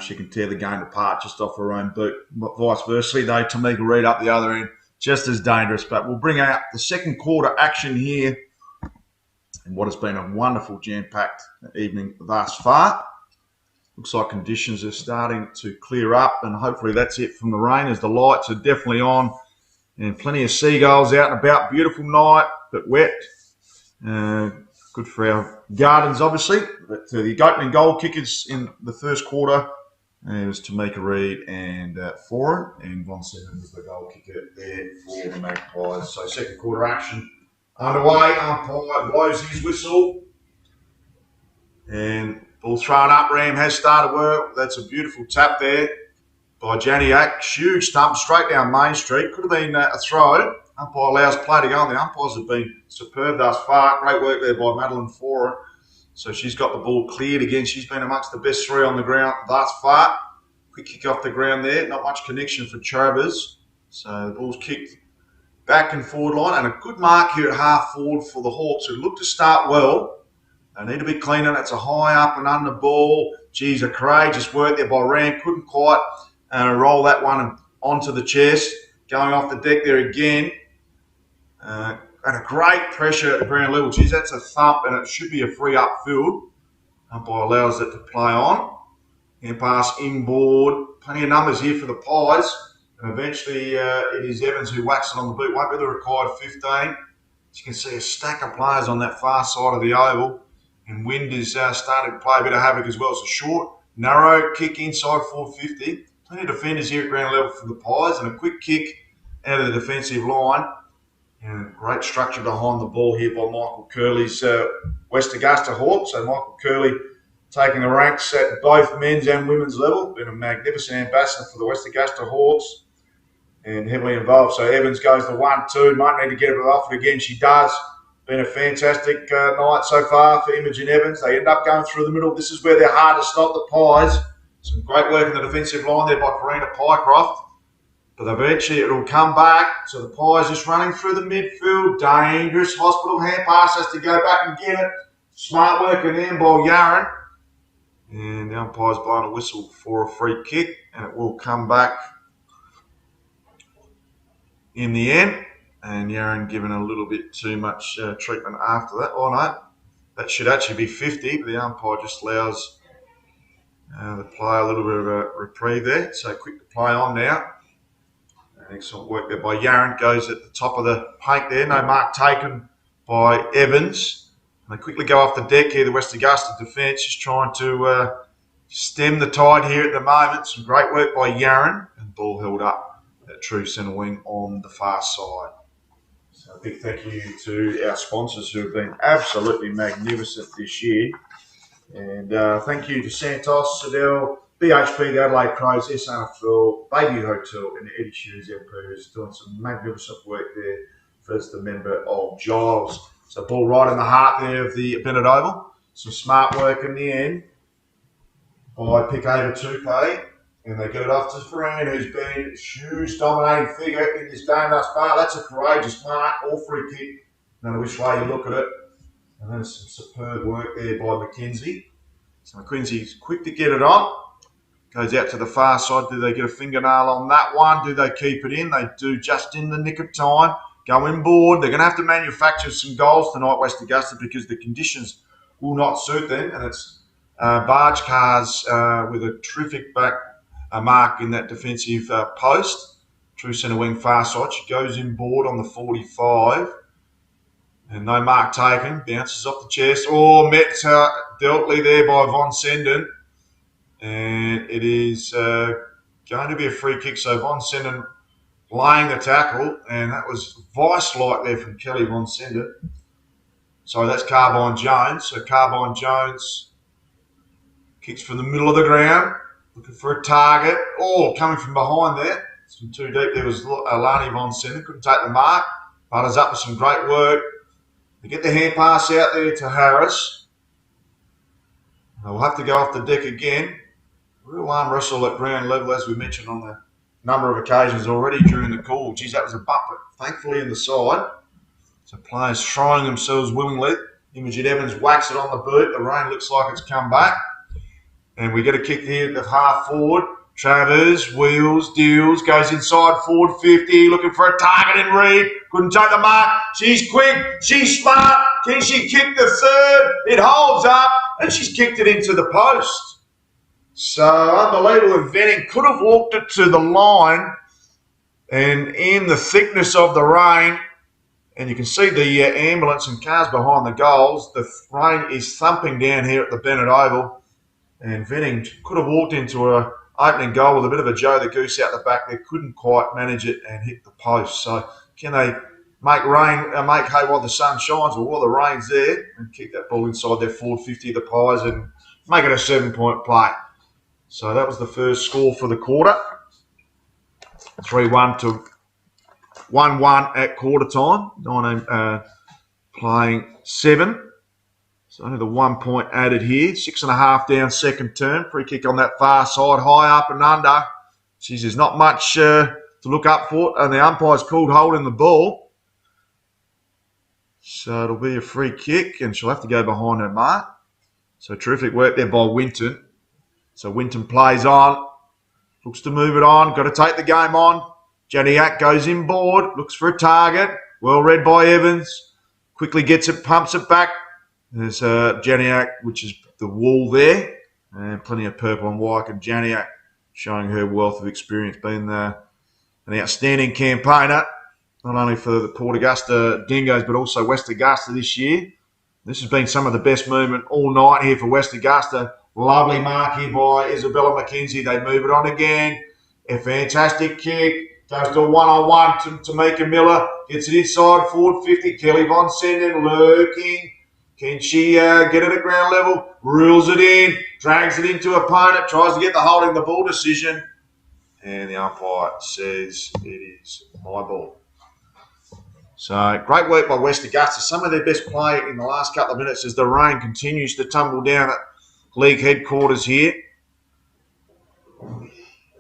She can tear the game apart just off her own boot. But vice versa, though, Tamika Reid up the other end, just as dangerous. But we'll bring out the second quarter action here in what has been a wonderful jam-packed evening thus far. Looks like conditions are starting to clear up, and hopefully that's it from the rain, as the lights are definitely on. And plenty of seagulls out and about. Beautiful night, but wet. Good for our gardens, obviously. But the opening goal kickers in the first quarter, it was Tamika Reid and Foran. And Von Sinden was the goal kicker there for the Magpies. So second quarter action underway. Umpire blows his whistle. And ball thrown up. Ram has started work. That's a beautiful tap there by Janiak. Huge stump straight down Main Street. Could have been a throw. Umpire allows play to go on. The umpires have been superb thus far. Great work there by Madeline Foran. So she's got the ball cleared again. She's been amongst the best three on the ground thus far. Quick kick off the ground there. Not much connection for Travers. So the ball's kicked back and forward line. And a good mark here at half forward for the Hawks, who look to start well. They need to be cleaner. It's a high up and under ball. Geez, a courageous work there by Ram. Couldn't quite roll that one onto the chest. Going off the deck there again. And a great pressure at ground level. Geez, that's a thump, and it should be a free upfield. Umpire allows it to play on. And pass inboard. Plenty of numbers here for the Pies. And eventually it is Evans who whacks it on the boot. Won't be the required 15. As you can see, a stack of players on that far side of the oval. And wind is starting to play a bit of havoc as well. It's a short, narrow kick inside 450. Plenty of defenders here at ground level for the Pies. And a quick kick out of the defensive line. And great structure behind the ball here by Michael Curley's West Augusta Hawks. So Michael Curley taking the ranks at both men's and women's level. Been a magnificent ambassador for the West Augusta Hawks. And heavily involved. So Evans goes the 1-2. Might need to get it off it again. She does. Been a fantastic night so far for Imogen Evans. They end up going through the middle. This is where they're hardest, not the Pies. Some great work in the defensive line there by Karina Pycroft. But eventually it'll come back. So the Pies just running through the midfield. Dangerous. Hospital hand pass has to go back and get it. Smart work in the end by Yaren. And the umpire's blowing a whistle for a free kick. And it will come back in the end. And Yaren given a little bit too much treatment after that. Oh no, that should actually be 50, but the umpire just allows the player a little bit of a reprieve there. So quick to play on now. Excellent work there by Yaren. Goes at the top of the paint there. No mark taken by Evans. And they quickly go off the deck here. The West Augusta defence just trying to stem the tide here at the moment. Some great work by Yaren. And ball held up at true centre wing on the far side. So a big thank you to our sponsors who have been absolutely magnificent this year. And thank you to Santos, Sedell, BHP, the Adelaide Crows, SNFL, Baby Hotel, and Eddie Shoes MP, who's doing some magnificent work there. First, the member of Giles. So ball right in the heart there of the Bennett Oval. Some smart work in the end by Pickhaver Tupe. And they get it off to Ferran, who's been a huge dominating figure in this game thus far. That's a courageous mark, all free kick, no matter which way you look at it. And then some superb work there by McKenzie. So McKenzie's quick to get it on. Goes out to the far side. Do they get a fingernail on that one? Do they keep it in? They do just in the nick of time. Go inboard. They're going to have to manufacture some goals tonight, West Augusta, because the conditions will not suit them. And it's barge cars with a terrific back mark in that defensive post. True centre wing far side. She goes inboard on the 45. And no mark taken. Bounces off the chest. Oh, met dealtly there by Von Sinden. And it is going to be a free kick. So Von Sinden laying the tackle, and that was vice-like there from Kelly Von Sender. So that's Carbine Jones. So Carbine Jones kicks from the middle of the ground, looking for a target. Oh, coming from behind there. From too deep, there was Alani Von Sender. Couldn't take the mark. Butters up with some great work. They get the hand pass out there to Harris. They'll have to go off the deck again. Real arm wrestle at ground level, as we mentioned on the number of occasions already during the call. Geez, that was a bumper, thankfully, in the side. So players throwing themselves willingly. Imogen Evans whacks it on the boot. The rain looks like it's come back. And we get a kick here at the half forward. Travers, wheels, deals, goes inside forward 50, looking for a target in Reed. Couldn't take the mark. She's quick. She's smart. Can she kick the third? It holds up, and she's kicked it into the post. So unbelievable. And Venning could have walked it to the line, and in the thickness of the rain, and you can see the ambulance and cars behind the goals, the rain is thumping down here at the Bennett Oval, and Venning could have walked into a opening goal with a bit of a Joe the Goose out the back there, couldn't quite manage it and hit the post. So can they make hay while the sun shines, or while the rain's there, and kick that ball inside their forward 50 of the Pies and make it a 7-point play? So that was the first score for the quarter. 3-1 to 1-1 at quarter time. 19 playing 7. So only the 1 point added here. 6.5 down second term. Free kick on that far side, high up and under. Geez, there's not much to look up for. And the umpire's called holding the ball. So it'll be a free kick, and she'll have to go behind her mark. So terrific work there by Winton. So Winton plays on. Looks to move it on. Got to take the game on. Janiak goes inboard. Looks for a target. Well read by Evans. Quickly gets it, pumps it back. There's Janiak, which is the wall there, and plenty of purple and white. And Janiak showing her wealth of experience, being an outstanding campaigner, not only for the Port Augusta Dingoes, but also West Augusta this year. This has been some of the best movement all night here for West Augusta. Lovely mark here by Isabella McKenzie. They move it on again. A fantastic kick. Goes to a one-on-one to Tamika Miller. Gets it inside, forward 50. Kelly Von Senden lurking. Can she get it at ground level? Reels it in. Drags it into opponent. Tries to get the holding the ball decision. And the umpire says it is my ball. So great work by West Augusta. Some of their best play in the last couple of minutes as the rain continues to tumble down at league headquarters here.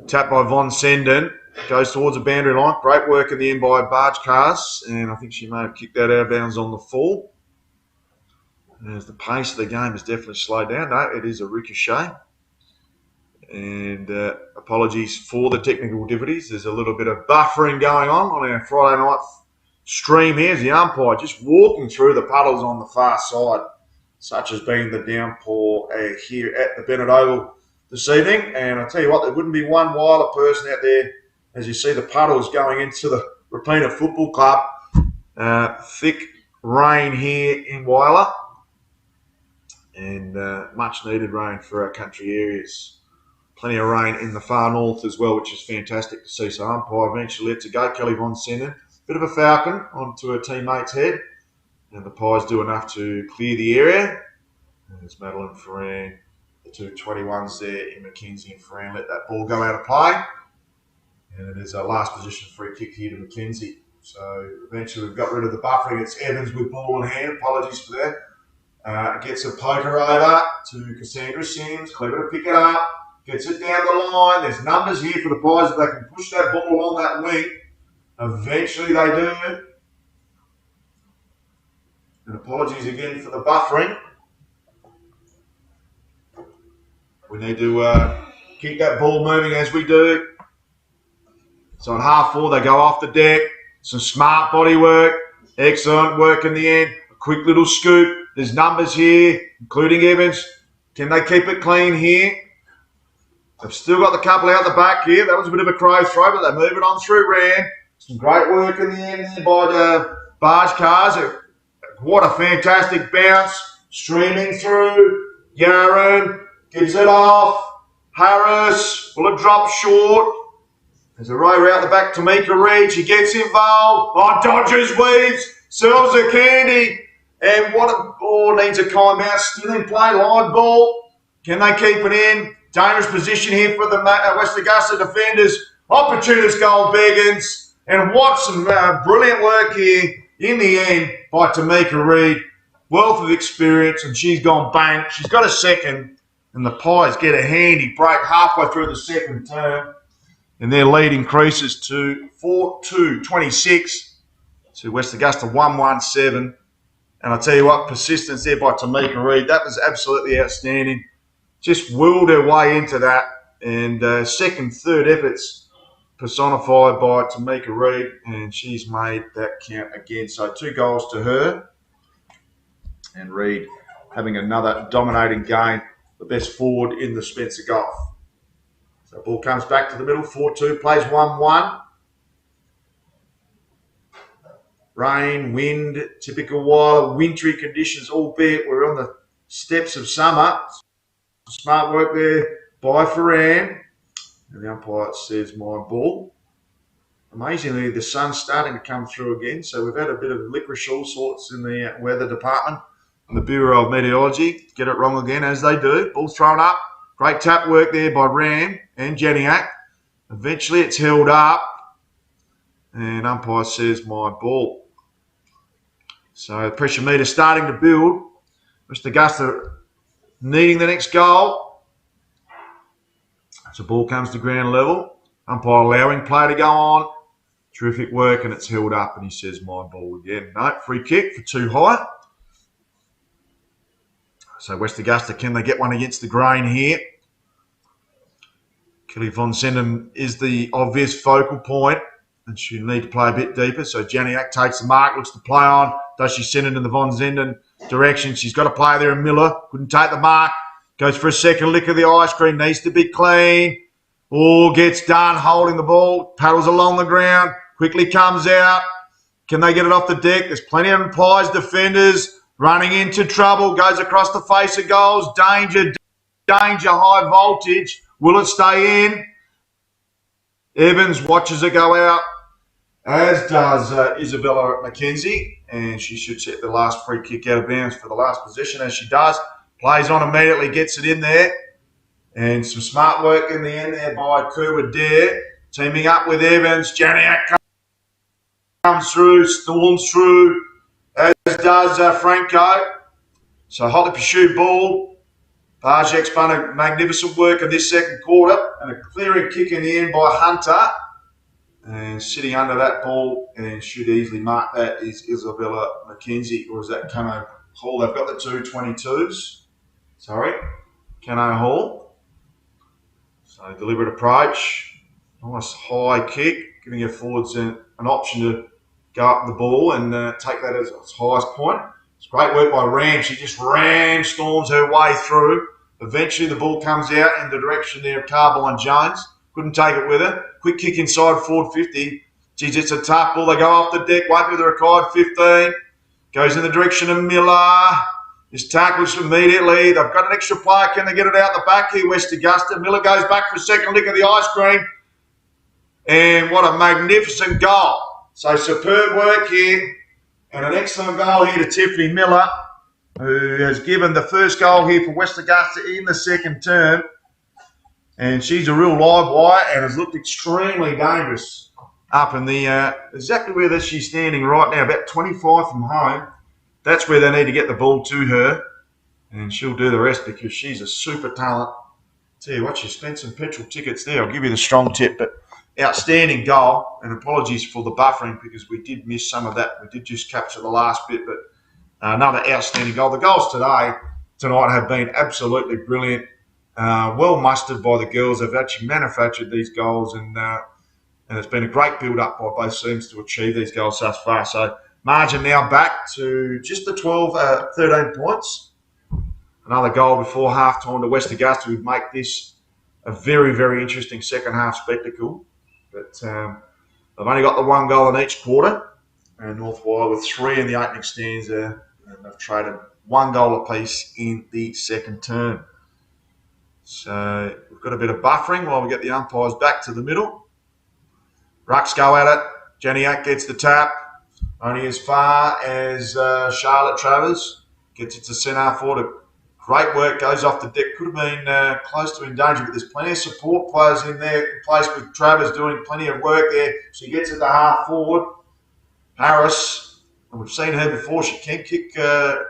Tap by Von Senden. Goes towards the boundary line. Great work in the end by Barge Cars. And I think she may have kicked that out of bounds on the fall. As the pace of the game has definitely slowed down. No, it is a ricochet. And apologies for the technical difficulties. There's a little bit of buffering going on our Friday night stream here. As the umpire just walking through the puddles on the far side, such as being the downpour here at the Bennett Oval this evening. And I'll tell you what, there wouldn't be one Whyalla person out there as you see the puddles going into the Rapina Football Club. Thick rain here in Whyalla. And much needed rain for our country areas. Plenty of rain in the far north as well, which is fantastic to see. So umpire eventually lets it go. Kelly Von Senden, bit of a falcon onto her teammate's head. And the Pies do enough to clear the area. And there's Madeline Ferran, the two 21s there in McKenzie and Ferran let that ball go out of play. And it is a last position free kick here to McKenzie. So eventually we've got rid of the buffering. It's Evans with ball in hand. Apologies for that. Gets a poker over to Cassandra Sims. Clever to pick it up. Gets it down the line. There's numbers here for the Pies if they can push that ball along that wing. Eventually they do. And apologies again for the buffering. We need to keep that ball moving as we do. So at half four, they go off the deck. Some smart body work. Excellent work in the end. A quick little scoop. There's numbers here, including Evans. Can they keep it clean here? They've still got the couple out the back here. That was a bit of a crow throw, but they move it on through Rand. Some great work in the end there by the Barge Cars. What a fantastic bounce. Streaming through. Yaron gives it off. Harris, will it drop short? There's a rower out the back, Tamika Reed. She gets involved. Oh, dodges, weaves, sells her candy. And what a ball, needs a timeout. Still in play, live ball. Can they keep it in? Dangerous position here for the West Augusta defenders. Opportunist goal, Beggins. And what some brilliant work here in the end by Tamika Reed. Wealth of experience, and she's gone bang. She's got a second, and the Pies get a handy break halfway through the second term. And their lead increases to 4-2-26 to West Augusta 1-1-7. And I tell you what, persistence there by Tamika Reed, that was absolutely outstanding. Just willed her way into that. And second, third efforts personified by Tamika Reed, and she's made that count again. So 2 goals to her. And Reed having another dominating game, the best forward in the Spencer Golf. So ball comes back to the middle, 4-2, plays 1-1. Rain, wind, typical Whyalla, wintry conditions, albeit we're on the steps of summer. Smart work there by Ferran. And the umpire says my ball. Amazingly, the sun's starting to come through again, so we've had a bit of licorice all sorts in the weather department and the Bureau of Meteorology. Get it wrong again, as they do. Ball's thrown up. Great tap work there by Ram and Janiak. Eventually it's held up. And umpire says my ball. So the pressure meter starting to build. West Augusta needing the next goal. So ball comes to ground level. Umpire allowing play to go on. Terrific work, and it's held up, and he says my ball again. No, free kick for too high. So West Augusta, can they get one against the grain here? Kelly von Senden is the obvious focal point, and she'll need to play a bit deeper. So Janiak takes the mark, looks to play on. Does she send it in the von Senden direction? She's got to play there, and Miller couldn't take the mark. Goes for a second lick of the ice cream, needs to be clean. Oh, gets done holding the ball, paddles along the ground, quickly comes out. Can they get it off the deck? There's plenty of Pies defenders running into trouble, goes across the face of goals. Danger, danger, high voltage. Will it stay in? Evans watches it go out, as does Isabella McKenzie, and she should set the last free kick out of bounds for the last possession, as she does. Plays on immediately, gets it in there. And some smart work in the end there by Kerwood Dare. Teaming up with Evans. Janiak comes through, storms through, as does Franco. So hotly pursued ball. Barjek's done a magnificent work in this second quarter. And a clearing kick in the end by Hunter. And sitting under that ball and should easily mark that is Isabella McKenzie. Or is that Cano Hall? They've got the 222s. Sorry, Cano Hall. So deliberate approach. Nice high kick, giving your forwards an option to go up the ball and take that as its highest point. It's great work by Ram. She just storms her way through. Eventually the ball comes out in the direction there of Carball and Jones. Couldn't take it with her. Quick kick inside forward 50. Geez, it's a tough ball. They go off the deck, won't be the required 15. Goes in the direction of Miller. Is tackled immediately. They've got an extra player. Can they get it out the back here, West Augusta? Miller goes back for a second lick of the ice cream. And what a magnificent goal. So superb work here. And an excellent goal here to Tiffany Miller, who has given the first goal here for West Augusta in the second term. And she's a real live wire and has looked extremely dangerous up in the exactly where she's standing right now, about 25 from home. That's where they need to get the ball to her, and she'll do the rest because she's a super talent. Tell you what, she spent some petrol tickets there. I'll give you the strong tip, but outstanding goal. And apologies for the buffering because we did miss some of that. We did just capture the last bit, but another outstanding goal. The goals tonight have been absolutely brilliant. Well mustered by the girls. They've actually manufactured these goals, and it's been a great build-up by both teams to achieve these goals thus far. So margin now back to just the 13 points. Another goal before half-time to West Augusta would make this a very, very interesting second-half spectacle. But they've only got the one goal in each quarter. And North Whyalla with 3 in the opening stanza. And they've traded 1 goal apiece in the second term. So we've got a bit of buffering while we get the umpires back to the middle. Rucks go at it. Janiak gets the tap. Only as far as Charlotte Travers. Gets it to centre forward. Great work. Goes off the deck. Could have been close to in danger, but there's plenty of support players in there in place with Travers doing plenty of work there. She gets it to half forward. Harris, and we've seen her before. She can kick a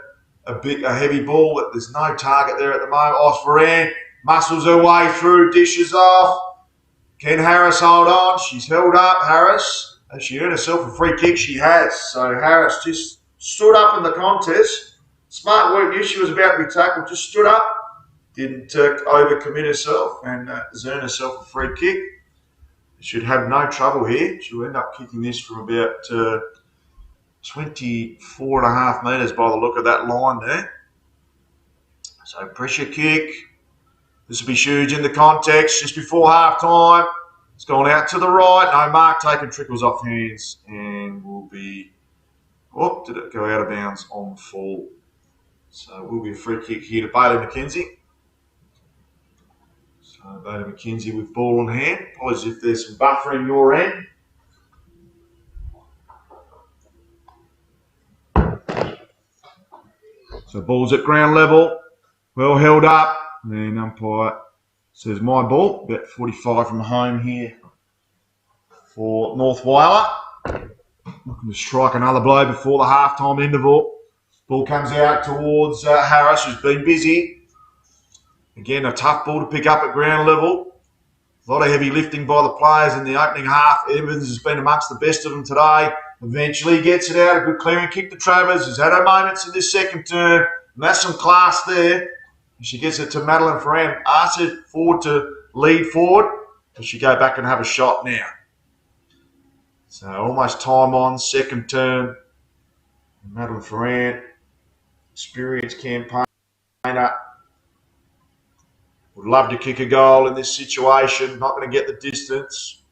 heavy ball, but there's no target there at the moment. Osfaran muscles her way through, dishes off. Can Harris hold on? She's held up, Harris. Has she earned herself a free kick? She has. So Harris just stood up in the contest. Smart work. Knew she was about to be tackled. Just stood up. Didn't overcommit herself and has earned herself a free kick. Should have no trouble here. She'll end up kicking this from about 24.5 metres by the look of that line there. So pressure kick. This will be huge in the context just before half time. It's gone out to the right. No mark taken, trickles off hands and will be, oh, did it go out of bounds on the fall? So it will be a free kick here to Bailey McKenzie. So Bailey McKenzie with ball in hand. Apologies if there's some buffering your end. So ball's at ground level, well held up, and umpire says my ball, about 45 from home here for North Whyalla. Looking to strike another blow before the halftime interval. Ball comes out towards Harris, who's been busy. Again, a tough ball to pick up at ground level. A lot of heavy lifting by the players in the opening half. Evans has been amongst the best of them today. Eventually gets it out. A good clearing kick to Travers. Has had her moments in this second turn. And that's some class there. She gets it to Madeline Ferran. Asks her forward to lead forward. But she go back and have a shot now. So almost time on. Second turn. Madeline Ferran, experienced campaigner. Would love to kick a goal in this situation. Not going to get the distance.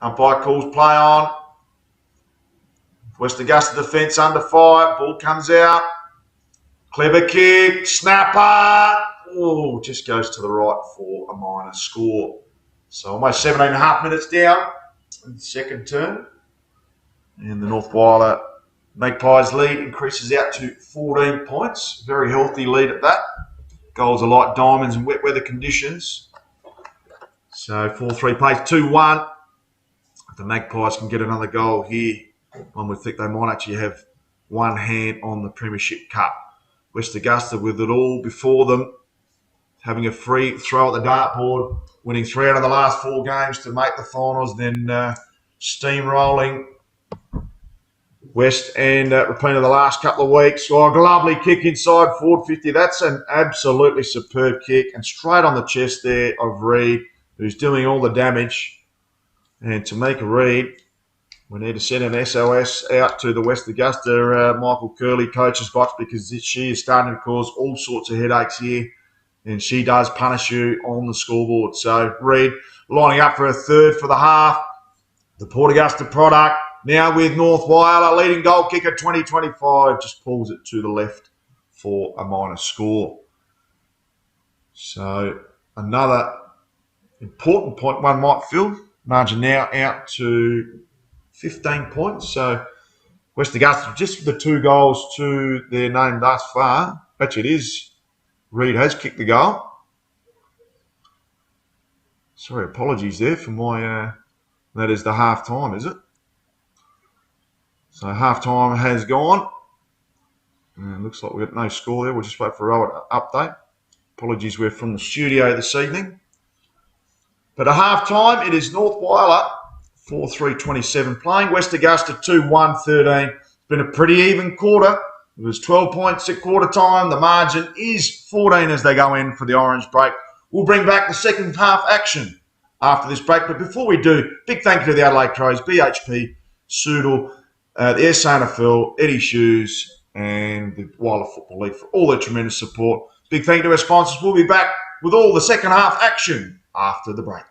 Umpire calls play on. West Augusta defence under fire. Ball comes out. Clever kick. Snapper. Oh, just goes to the right for a minor score. So almost 17.5 minutes down in the second turn. And the North Whyalla Magpies lead increases out to 14 points. Very healthy lead at that. Goals are like diamonds in wet weather conditions. So 4-3 pace, 2-1. If the Magpies can get another goal here, one would think they might actually have one hand on the Premiership Cup. West Augusta with it all before them, having a free throw at the dartboard, winning 3 out of the last 4 games to make the finals, then steamrolling West and repeating the last couple of weeks. Oh, a lovely kick inside forward 50. That's an absolutely superb kick and straight on the chest there of Reid, who's doing all the damage. And to make a Reid, we need to send an SOS out to the West Augusta Michael Curley coach's box, because she is starting to cause all sorts of headaches here, and she does punish you on the scoreboard. So Reid lining up for a third for the half. The Port Augusta product now with North Whyalla, leading goal kicker 2025, just pulls it to the left for a minor score. So another important point one might feel. Margin now out to 15 points. So West Augusta, just the 2 goals to their name thus far. Actually, it is. Reid has kicked the goal. Sorry, apologies there for my... that is the half time, is it? So half time has gone. And looks like we've got no score there. We'll just wait for an update. Apologies, we're from the studio this evening. But at half time, it is North Whyalla 4-3-27 playing. West Augusta 2-1-13. It's been a pretty even quarter. It was 12 points at quarter time. The margin is 14 as they go in for the orange break. We'll bring back the second half action after this break. But before we do, big thank you to the Adelaide Crows, BHP, Soodle, the SANFL, Eddie Shoes, and the Whyalla Football League for all their tremendous support. Big thank you to our sponsors. We'll be back with all the second half action after the break.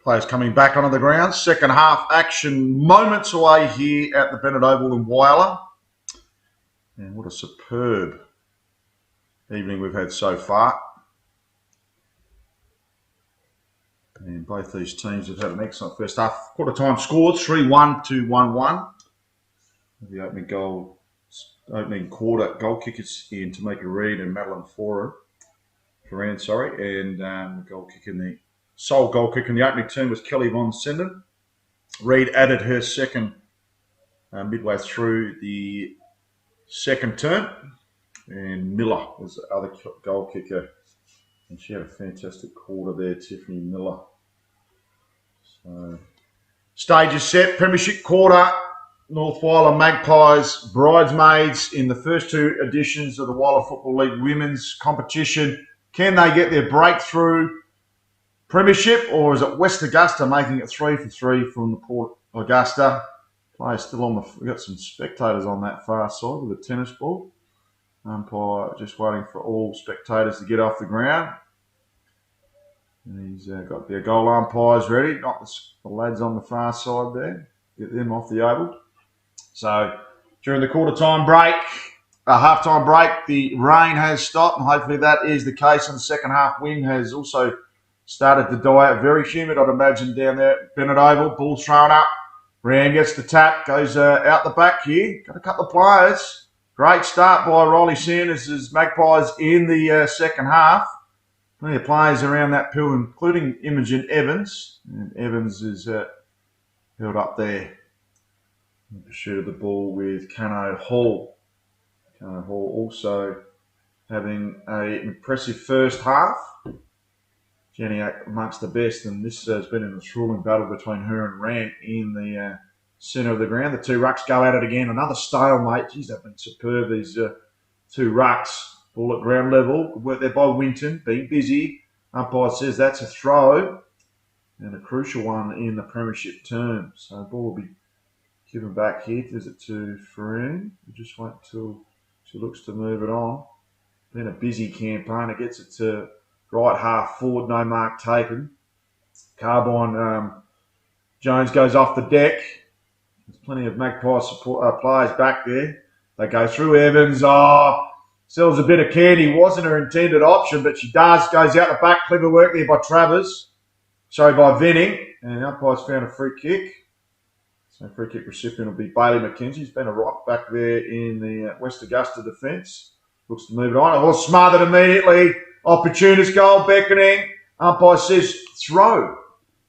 Players coming back onto the ground. Second half action moments away here at the Bennett Oval in Whyalla. And what a superb evening we've had so far. And both these teams have had an excellent first half. Quarter time scores 3-1 to 1-1. The opening quarter goal kickers in Tamika Reid and Madeline Foran, and the sole goal kick in the opening term was Kelly Von Senden. Reid added her second midway through the second term, and Miller was the other goal kicker, and she had a fantastic quarter there, Tiffany Miller. So, stage is set, Premiership quarter. North Whyalla Magpies bridesmaids in the first two editions of the Whyalla Football League women's competition. Can they get their breakthrough Premiership, or is it West Augusta making it 3 for 3 from the Port Augusta? Players still on the. We've got some spectators on that far side with a tennis ball. Umpire just waiting for all spectators to get off the ground. And he's got their goal umpires ready, not the lads on the far side there. Get them off the oval. So during the quarter-time break, half-time break, the rain has stopped, and hopefully that is the case. And the second half wind has also started to die out. Very humid, I'd imagine, down there at Bennett Oval. Ball's thrown up. Ram gets the tap, goes out the back here. Got a couple of players. Great start by Riley Sanders' Magpies in the second half. Plenty of players around that pill, including Imogen Evans. And Evans is held up there. In pursuit of the ball with Cano Hall. Cano Hall also having an impressive first half. Jenny amongst the best, and this has been an enthralling battle between her and Ram in the centre of the ground. The two rucks go at it again. Another stalemate. Geez, they've been superb, these two rucks. Ball at ground level. Worked there by Winton, being busy. Umpire says that's a throw, and a crucial one in the Premiership term. So the ball will be given back here. Is it to Faroon? We'll just wait till she looks to move it on. Been a busy campaign. It gets it to right half forward, no mark taken. Carbine Jones goes off the deck. There's plenty of Magpie support, players back there. They go through Evans. Sells a bit of candy. Wasn't her intended option, but she does. Goes out the back. Clever work there by Travers. Sorry, by Venning. And the umpire's found a free kick. So free kick recipient will be Bailey McKenzie. He's been a rock back there in the West Augusta defence. Looks to move it on. It was smothered immediately. Opportunist goal, beckoning. Umpire says throw.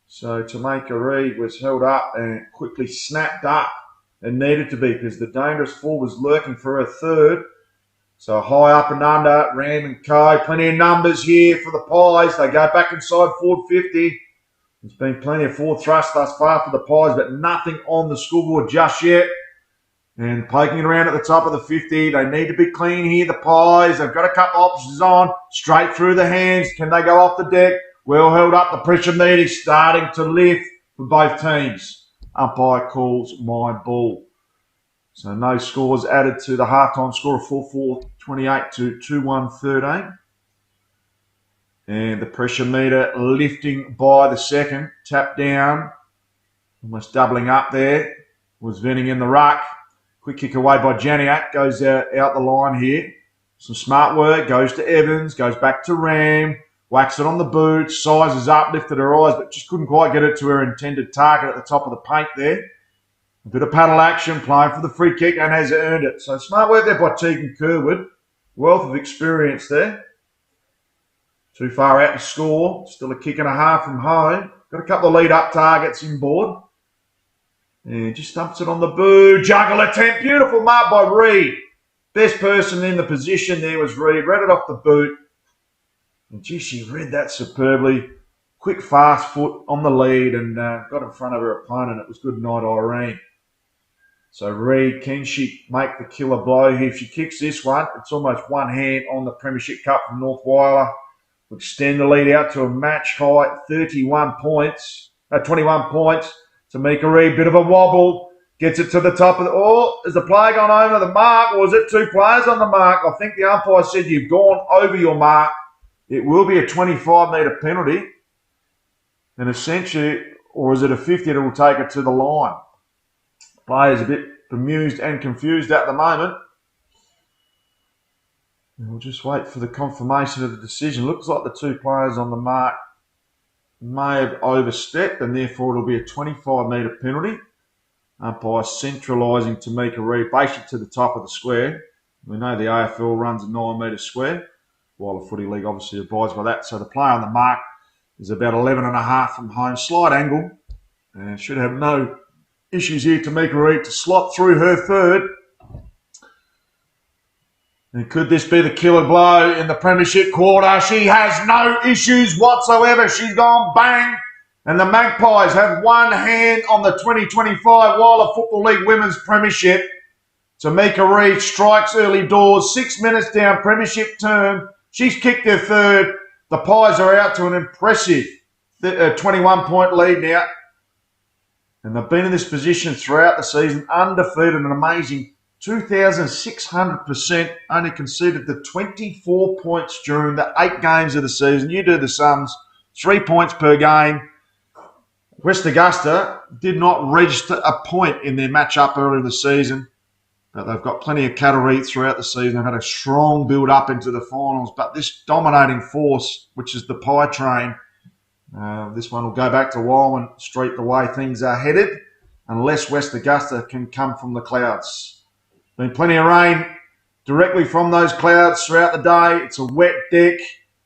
So Tamika Reid was held up and quickly snapped up, and needed to be, because the dangerous four was lurking for her third. So high up and under, Ram and Co. Plenty of numbers here for the Pies. They go back inside forward 50. There's been plenty of forward thrust thus far for the Pies, but nothing on the scoreboard just yet. And poking it around at the top of the 50. They need to be clean here, the Pies. They've got a couple of options on. Straight through the hands. Can they go off the deck? Well held up. The pressure meter starting to lift for both teams. Umpire calls my ball. So no scores added to the halftime score of 4-4-28 to 2-1-13. And the pressure meter lifting by the second. Tap down. Almost doubling up there. Was Venning in the ruck. Quick kick away by Janiak. Goes out the line here. Some smart work. Goes to Evans. Goes back to Ram. Whacks it on the boot. Sizes up. Lifted her eyes, but just couldn't quite get it to her intended target at the top of the paint there. A bit of paddle action, playing for the free kick, and has earned it. So smart work there by Tegan Kerwood. Wealth of experience there. Too far out to score. Still a kick and a half from home. Got a couple of lead-up targets inboard. And just stumps it on the boo. Juggle attempt. Beautiful mark by Reid. Best person in the position there was Reid. Read it off the boot. And gee, she read that superbly. Quick, fast foot on the lead and got in front of her opponent. It was good night, Irene. So Reid, can she make the killer blow here? If she kicks this one, it's almost one hand on the Premiership Cup from North Whyalla. Will extend the lead out to a match high 21 points. Tamika Reid, bit of a wobble. Gets it to the top of the... is the player gone over the mark, or is it two players on the mark? I think the umpire said you've gone over your mark. It will be a 25-metre penalty. And essentially, or is it a 50 that will take it to the line? Players a bit bemused and confused at the moment. And we'll just wait for the confirmation of the decision. Looks like the two players on the mark may have overstepped, and therefore it'll be a 25-metre penalty. Umpire centralising Tamika Reid basically to the top of the square. We know the AFL runs a 9-metre square, while the Footy League obviously abides by that. So the player on the mark is about 11.5 from home. Slight angle, and should have no issues here. Tamika Reid to slot through her third. And could this be the killer blow in the premiership quarter? She has no issues whatsoever. She's gone bang. And the Magpies have one hand on the 2025 Whyalla Football League Women's Premiership. Tamika Reid strikes early doors, 6 minutes down premiership term. She's kicked her third. The Pies are out to an impressive 21-point lead now. And they've been in this position throughout the season, undefeated, an amazing 2,600%, only conceded the 24 points during the 8 games of the season. You do the sums, 3 points per game. West Augusta did not register a point in their match-up early in the season, but they've got plenty of cattle eat throughout the season. They've had a strong build-up into the finals, but this dominating force, which is the Pie train, this one will go back to Whyalla Street the way things are headed, unless West Augusta can come from the clouds. Been plenty of rain directly from those clouds throughout the day. It's a wet deck.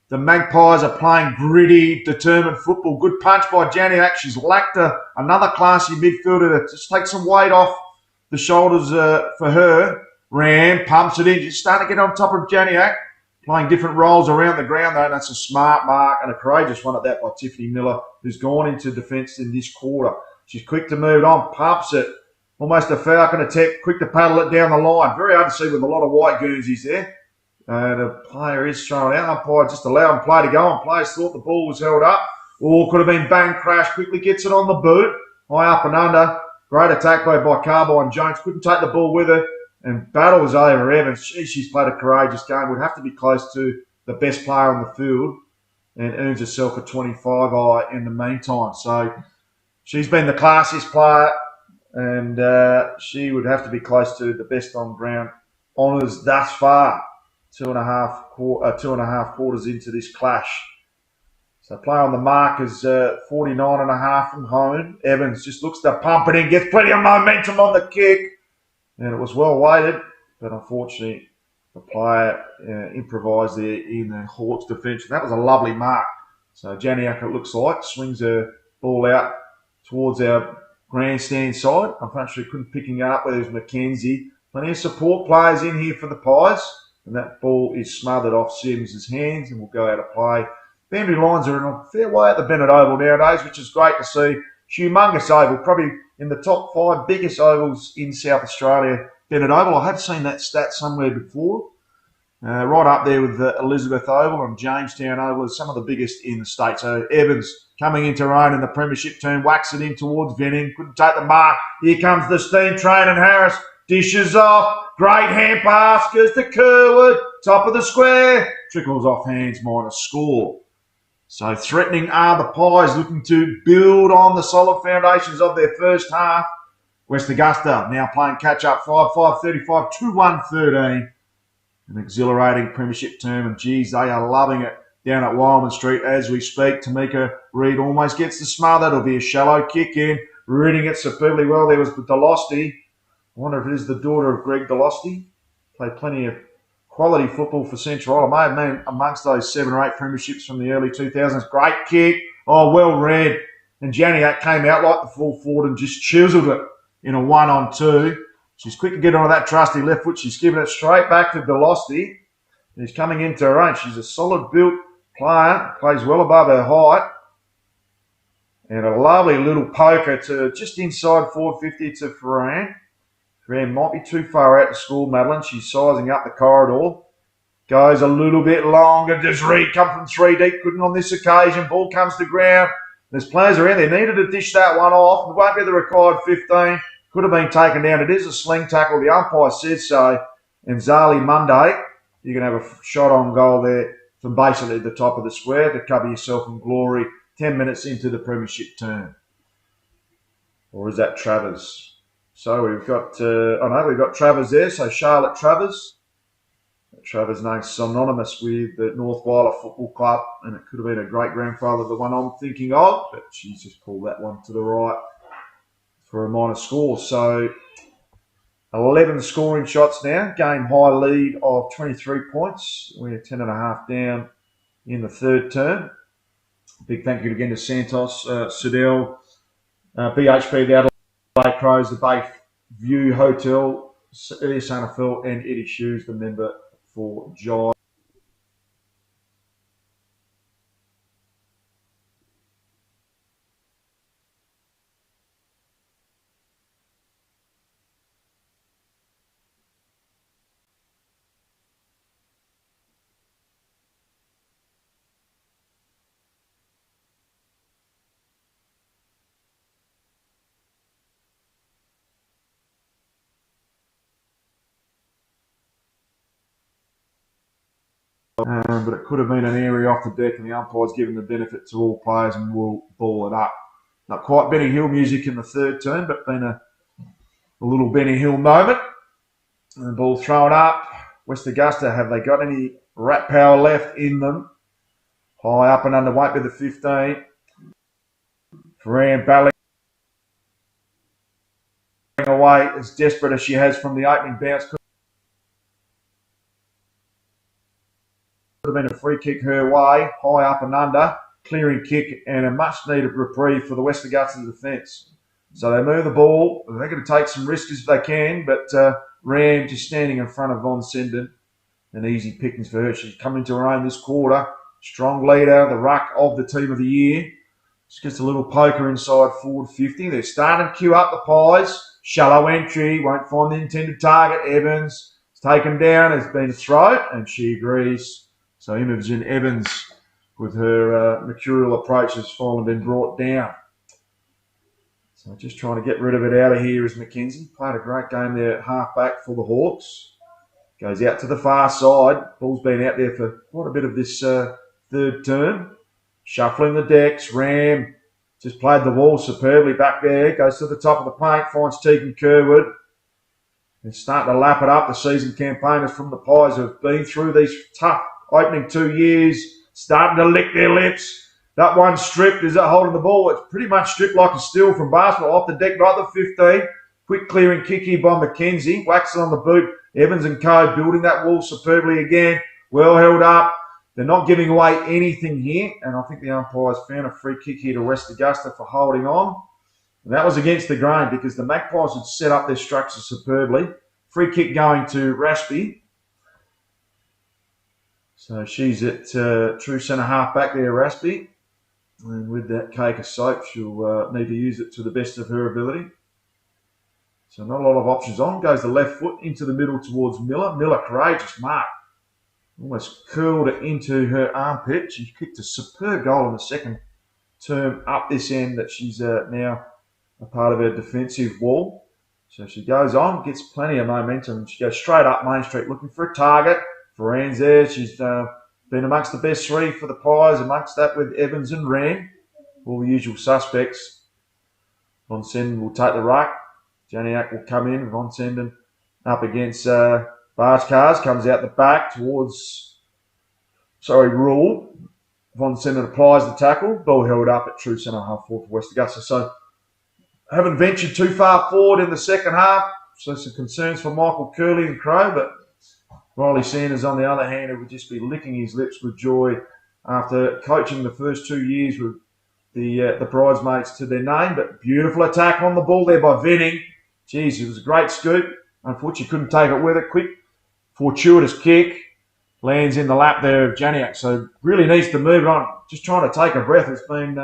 The Magpies are playing gritty, determined football. Good punch by Janiak. She's lacked another classy midfielder to just take some weight off the shoulders for her. Ram pumps it in. She's starting to get on top of Janiak. Playing different roles around the ground, though. That's a smart mark and a courageous one at that by Tiffany Miller, who's gone into defence in this quarter. She's quick to move on, pumps it. Almost a Falcon attempt, quick to paddle it down the line. Very hard to see with a lot of white Guernseys there. The player is thrown out. Umpire just allowing play to go on. Players thought the ball was held up. Or could have been bang crash. Quickly gets it on the boot. High up and under. Great attack by Carbine Jones. Couldn't take the ball with her. And battles over Evans. She's played a courageous game. Would have to be close to the best player on the field. And earns herself a 25 in the meantime. So she's been the classiest player. And she would have to be close to the best on ground honours thus far. 2.5 quarters into this clash. So play on the mark is 49.5 from home. Evans just looks to pump it in, gets plenty of momentum on the kick. And it was well weighted, but unfortunately the player improvised there in the Hawks defence. That was a lovely mark. So Janiak, it looks like, swings her ball out towards our grandstand side. Unfortunately, couldn't pick it up. There's McKenzie. Plenty of support players in here for the Pies. And that ball is smothered off Sims' hands and will go out of play. Boundary lines are in a fair way at the Bennett Oval nowadays, which is great to see. Humongous oval, probably in the top 5 biggest ovals in South Australia. Bennett Oval, I have seen that stat somewhere before. Right up there with the Elizabeth Oval and Jamestown Oval, some of the biggest in the state. So Evans coming into her own in the premiership turn, whacks it in towards Venning. Couldn't take the mark. Here comes the steam train and Harris dishes off. Great hand pass, goes to Kerwood. Top of the square. Trickles off hands, minus score. So threatening are the Pies, looking to build on the solid foundations of their first half. West Augusta now playing catch-up 5-5-35, 2-1-13. An exhilarating premiership term, and geez, they are loving it down at Whyalla Street as we speak. Tamika Reid almost gets the smother. It'll be a shallow kick in, reading it superbly well. There was the Delosti. I wonder if it is the daughter of Greg Delosti. Played plenty of quality football for Central. I may have been amongst those 7 or 8 premierships from the early 2000s. Great kick. Oh, well read. And Janiak came out like the full forward and just chiseled it in a 1-on-2. She's quick to get onto that trusty left foot. She's giving it straight back to Delosti. He's coming into her own. She's a solid built player. Plays well above her height. And a lovely little poker to just inside 450 to Ferran. Ferran might be too far out to score, Madeline. She's sizing up the corridor. Goes a little bit longer. Does Reid come from 3 deep? Couldn't on this occasion. Ball comes to ground. There's players around there. Needed to dish that one off. It won't be the required 15. Could have been taken down. It is a sling tackle. The umpire says so. And Zali Monday, you can have a shot on goal there from basically the top of the square to cover yourself in glory. 10 minutes into the premiership term. Or is that Travers? So we've got, we've got Travers there. So Charlotte Travers. Travers' name's synonymous with the North Whyalla Football Club, and it could have been a great-grandfather, the one I'm thinking of, but she's just pulled that one to the right for a minor score. So 11 scoring shots now, game high lead of 23 points. We're 10.5 down in the third term. Big thank you again to Santos, Sudell, BHP, the Adelaide Crows, the Bayview Hotel, Eddie Sanafel, and Eddie Shoes, the member for Jai. But it could have been an area off the deck, and the umpire's given the benefit to all players and will ball it up. Not quite Benny Hill music in the third turn, but been a little Benny Hill moment. And the ball thrown up. West Augusta, have they got any rat power left in them? High up and underweight with the 15. Ferran battling away as desperate as she has from the opening bounce. Could have been a free kick her way, high up and under, clearing kick, and a much needed reprieve for the West Augusta defence. So they move the ball. They're going to take some risks if they can, but Ram just standing in front of Von Senden. An easy pickings for her. She's come into her own this quarter. Strong leader, the ruck of the team of the year. Just gets a little poker inside forward 50. They're starting to queue up the pies. Shallow entry, won't find the intended target. Evans is taken down, has been thrown, and she agrees. So Imogen Evans, with her mercurial approach, has finally been brought down. So just trying to get rid of it out of here is McKenzie. Played a great game there at half-back for the Hawks. Goes out to the far side. Ball's been out there for quite a bit of this third term. Shuffling the decks. Ram just played the wall superbly back there. Goes to the top of the paint. Finds Tegan Kerwood. And starting to lap it up. The seasoned campaigners from the Pies have been through these tough opening 2 years, starting to lick their lips. That one stripped. Is that holding the ball? It's pretty much stripped like a steal from basketball off the deck right at the 15. Quick clearing kick here by McKenzie. Whacks it on the boot. Evans and Co building that wall superbly again. Well held up. They're not giving away anything here. And I think the umpires found a free kick here to West Augusta for holding on. And that was against the grain because the Magpies had set up their structure superbly. Free kick going to Raspy. So she's at true centre half back there, Raspy. And with that cake of soap, she'll need to use it to the best of her ability. So not a lot of options on. Goes the left foot into the middle towards Miller. Miller, courageous mark. Almost curled it into her armpit. She kicked a superb goal in the second term up this end that she's now a part of her defensive wall. So she goes on, gets plenty of momentum. She goes straight up Main Street looking for a target. Ferran's there. She's been amongst the best three for the Pies, amongst that with Evans and Ram. All the usual suspects. Von Senden will take the ruck. Janiak will come in. Von Senden up against Barge Cars. Comes out the back towards, Rule. Von Senden applies the tackle. Ball held up at true centre half forward for West Augusta. So haven't ventured too far forward in the second half. So some concerns for Michael Curley and Crow, but Riley Sanders, on the other hand, would just be licking his lips with joy after coaching the first 2 years with the bridesmaids to their name. But beautiful attack on the ball there by Venning. Jeez, it was a great scoop. Unfortunately, couldn't take it with it. Quick, fortuitous kick. Lands in the lap there of Janiak. So really needs to move on. Just trying to take a breath. It's been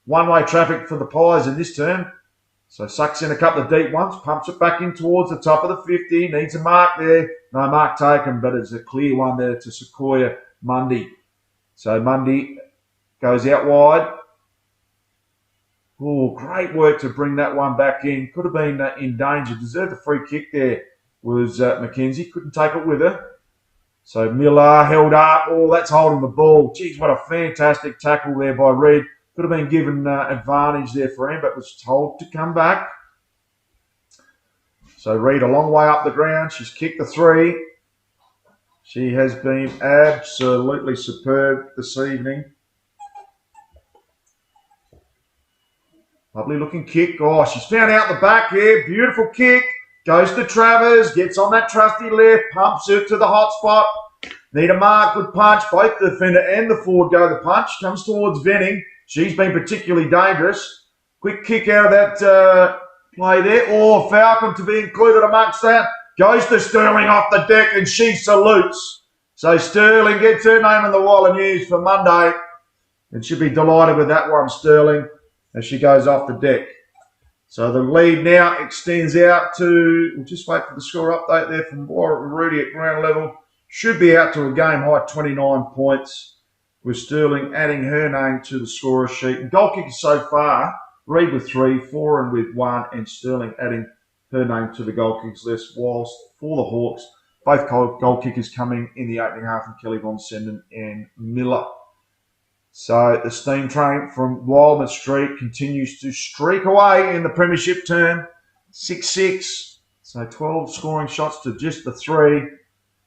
one-way traffic for the Pies in this term. So sucks in a couple of deep ones, pumps it back in towards the top of the 50, needs a mark there. No mark taken, but it's a clear one there to Sequoia Mundy. So Mundy goes out wide. Oh, great work to bring that one back in. Could have been in danger. Deserved a free kick there was McKenzie. Couldn't take it with her. So Miller held up. Oh, that's holding the ball. Geez, what a fantastic tackle there by Reed. Could have been given advantage there for him, but was told to come back. So Reed a long way up the ground. She's kicked the 3. She has been absolutely superb this evening. Lovely looking kick. Oh, she's found out the back here. Beautiful kick. Goes to Travers. Gets on that trusty left. Pumps it to the hot spot. Need a mark. Good punch. Both the defender and the forward go the punch. Comes towards Venning. She's been particularly dangerous. Quick kick out of that play there. Oh, Falcon to be included amongst that. Goes to Sterling off the deck and she salutes. So Sterling gets her name in the Whyalla News for Monday. And she'll be delighted with that one, Sterling, as she goes off the deck. So the lead now extends out to, we'll just wait for the score update there from Rudy at ground level. Should be out to a game high 29 points, with Sterling adding her name to the scorer sheet. And goal kickers so far, Reed with 3, Foran with 1, and Sterling adding her name to the goal kickers list, whilst for the Hawks, both goal kickers coming in the opening half from Kelly Von Senden and Miller. So the steam train from Wildman Street continues to streak away in the premiership term. 6-6, so 12 scoring shots to just the 3.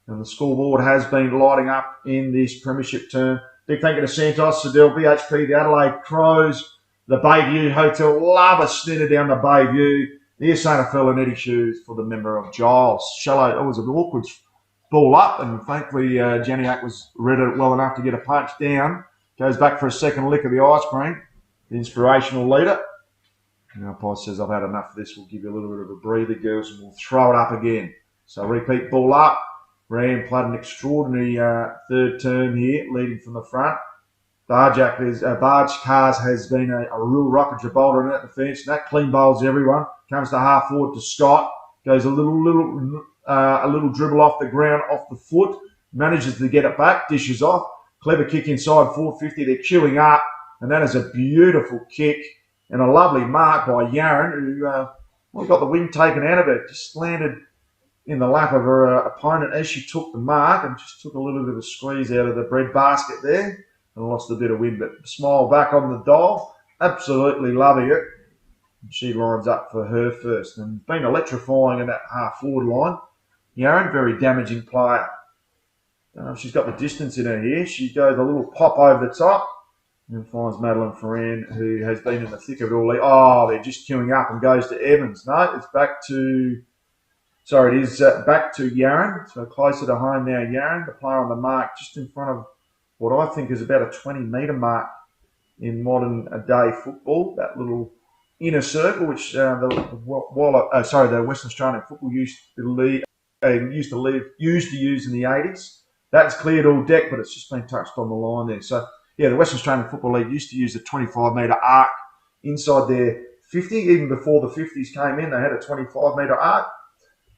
And the scoreboard has been lighting up in this premiership term. Big thank you to Santos, Sedell, BHP, the Adelaide Crows, the Bayview Hotel. Love a snitter down the Bayview. The Santa Fe and Eddie Shoes for the member of Giles. Shallow, it was an awkward ball up, and thankfully Janiak was read it well enough to get a punch down. Goes back for a second lick of the ice cream. The inspirational leader. The umpire says, I've had enough of this. We'll give you a little bit of a breather, girls, and we'll throw it up again. So repeat ball up. Ram played an extraordinary third term here, leading from the front. Barge Cars has been a real rocket Gibraltar at the fence. That clean bowls everyone. Comes to half forward to Scott. Goes a little dribble off the ground, off the foot. Manages to get it back. Dishes off. Clever kick inside 450. They're queuing up. And that is a beautiful kick and a lovely mark by Yaron, who got the wind taken out of it. Just landed in the lap of her opponent as she took the mark and just took a little bit of a squeeze out of the bread basket there and lost a bit of wind. But smile back on the dial. Absolutely loving it. She lines up for her first. And been electrifying in that half forward line. Yaron, very damaging player. She's got the distance in her here. She goes a little pop over the top and finds Madeline Ferran, who has been in the thick of it all. Oh, they're just queuing up and goes to Evans. No, it's back to... Sorry, it is back to Yaron. So closer to home now, Yaron, the player on the mark, just in front of what I think is about a 20-metre mark in modern day football. That little inner circle, which the Western Australian football used to use in the 80s. That's cleared all deck, but it's just been touched on the line there. So, yeah, the Western Australian Football League used to use a 25-metre arc inside their 50. Even before the 50s came in, they had a 25-metre arc.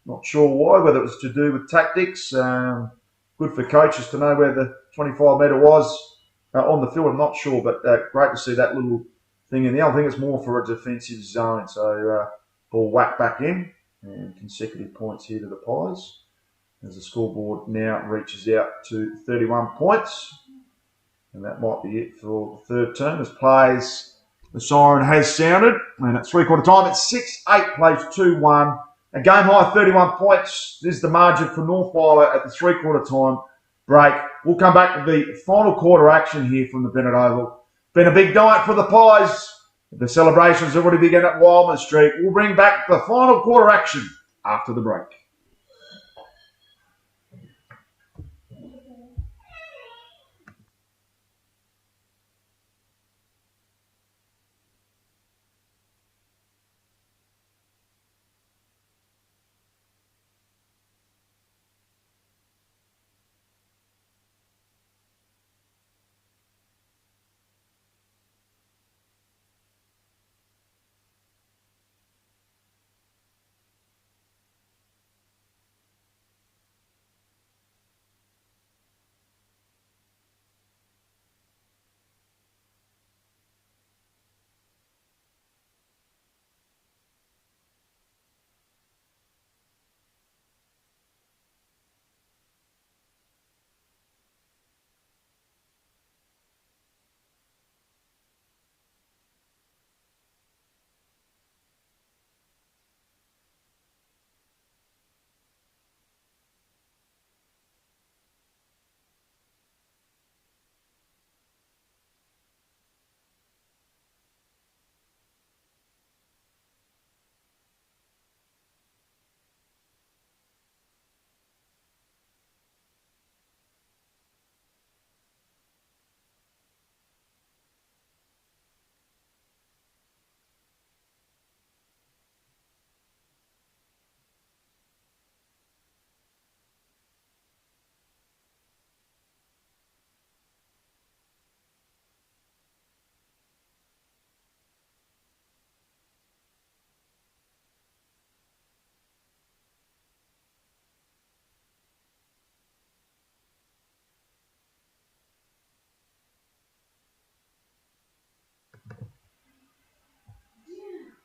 Not sure why, whether it was to do with tactics. Good for coaches to know where the 25-metre was on the field. I'm not sure, but great to see that little thing in there. I think it's more for a defensive zone. So, ball whacked back in and consecutive points here to the Pies. As the scoreboard now reaches out to 31 points. And that might be it for the third term. As plays, the siren has sounded. And at three-quarter time, it's 6-8 plays 2-1. A game high 31 points. This is the margin for North Whyalla at the three-quarter time break. We'll come back to the final quarter action here from the Bennett Oval. Been a big night for the Pies. The celebrations have already begun at Wildman Street. We'll bring back the final quarter action after the break.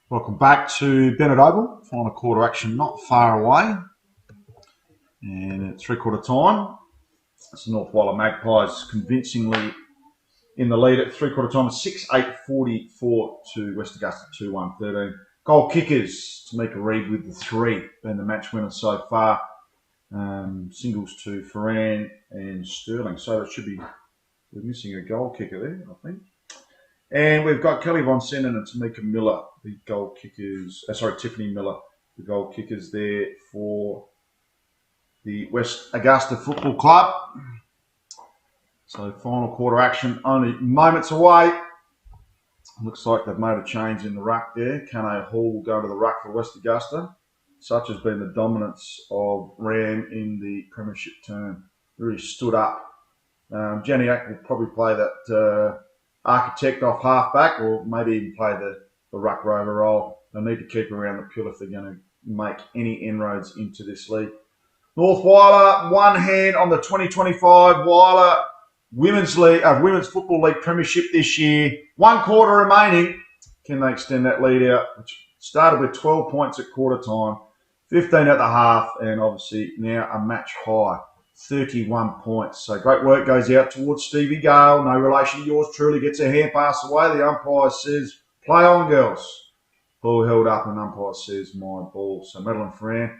Welcome back to Bennett Oval. Final quarter action not far away. And at 3/4 time, it's the North Whyalla Magpies convincingly in the lead at 3/4 time. 6-8-44 to West Augusta 2-1-13. Goal kickers, Tamika Reid with the 3, been the match winner so far. Singles to Ferran and Sterling. So it should be, we're missing a goal kicker there, I think. And we've got Kelly Von Sennen and Tamika Miller, the goal kickers. Tiffany Miller, the goal kickers there for the West Augusta Football Club. So final quarter action only moments away. Looks like they've made a change in the ruck there. Kane Hall will go to the ruck for West Augusta. Such has been the dominance of Ram in the premiership term. Really stood up. Jenny Ack will probably play that architect off half-back, or maybe even play the ruck rover role. They'll need to keep around the pill if they're going to make any inroads into this league. North Whyalla, one hand on the 2025 Whyalla Women's Football League Premiership this year. 1 quarter remaining. Can they extend that lead out? Which started with 12 points at quarter time, 15 at the half, and obviously now a match high, 31 points. So great work goes out towards Stevie Gale. No relation to yours truly. Gets a hand pass away. The umpire says, play on, girls. Ball held up, and umpire says, my ball. So Madeline Ferran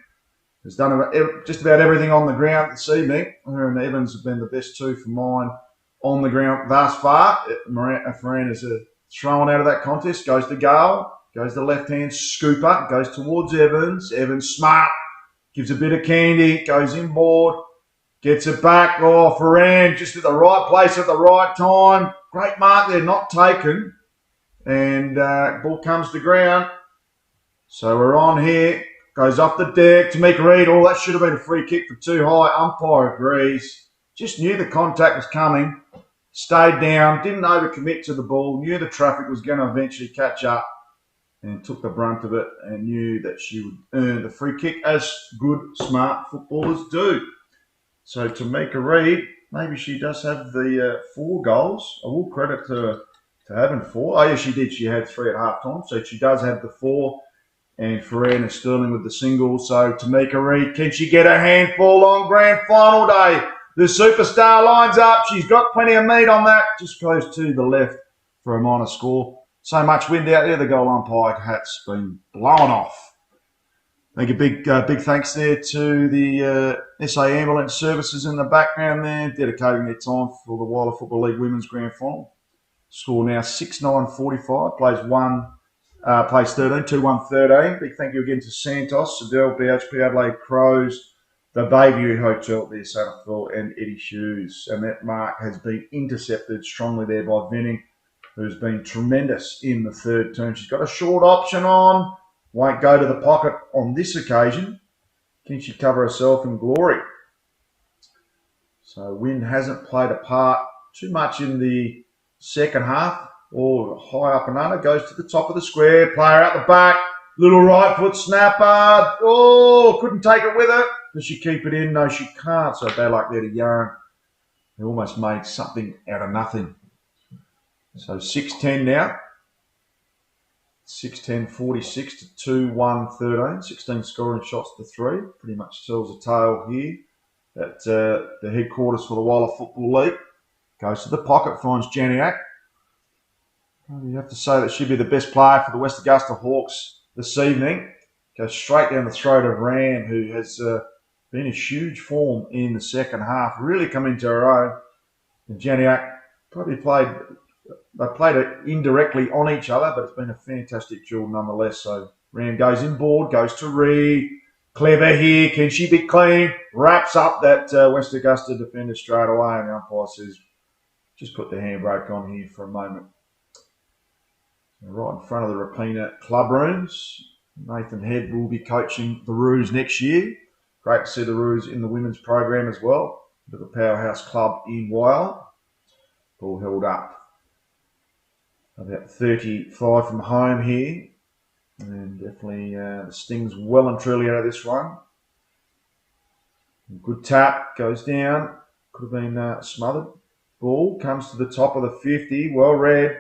has done just about everything on the ground this evening. Her and Evans have been the best 2 for mine on the ground thus far. Ferran is thrown out of that contest. Goes to Gale. Goes the left-hand scooper. Goes towards Evans. Evans smart. Gives a bit of candy. Goes inboard. Gets it back. Oh, Ferran just at the right place at the right time. Great mark there. Not taken. And ball comes to ground. So we're on here. Goes off the deck. Tamika Reid. Oh, that should have been a free kick for too high. Umpire agrees. Just knew the contact was coming. Stayed down. Didn't overcommit to the ball. Knew the traffic was going to eventually catch up. And took the brunt of it. And knew that she would earn the free kick, as good, smart footballers do. So Tamika Reid, maybe she does have the 4 goals. I will credit her to having 4. Oh, yeah, she did. She had 3 at half time. So she does have the 4. And Ferran and Sterling with the single. So Tamika Reid, can she get a handful on grand final day? The superstar lines up. She's got plenty of meat on that. Just goes to the left for a minor score. So much wind out there. The goal umpire hat's been blown off. Make a big thanks there to the SA Ambulance Services in the background there, dedicating their time for the Whyalla Football League Women's Grand Final. Score now 6-9-45. Plays 13, 2-1-13. Big thank you again to Santos, Sedell, BHP Adelaide Crows, the Bayview Hotel there, Santaphil, and Eddie Hughes. And that mark has been intercepted strongly there by Venning, who's been tremendous in the third term. She's got a short option on. Won't go to the pocket on this occasion. Can she cover herself in glory? So wind hasn't played a part too much in the second half. Oh, high up and under, goes to the top of the square. Player out the back. Little right foot snapper. Oh, couldn't take it with her. Does she keep it in? No, she can't. So bad like that to Yarn. They almost made something out of nothing. So 6-10 now. 6-10, 46 to 2-1-13. 16 scoring shots to 3. Pretty much tells a tale here at the headquarters for the Whyalla Football League. Goes to the pocket, finds Janiak. You have to say that she'd be the best player for the West Augusta Hawks this evening. Goes straight down the throat of Ram, who has been in huge form in the second half. Really come into her own. And Janiak probably played it indirectly on each other, but it's been a fantastic duel nonetheless. So Ram goes inboard, goes to Reed. Clever here. Can she be clean? Wraps up that West Augusta defender straight away. And the umpire says, just put the handbrake on here for a moment. Right in front of the Rapina club rooms. Nathan Head will be coaching the Roos next year. Great to see the Roos in the women's program as well. Bit of a powerhouse club in Whyalla. Ball held up. About 35 from home here. And definitely the Sting's well and truly out of this one. Good tap, goes down. Could have been smothered. Ball comes to the top of the 50. Well read.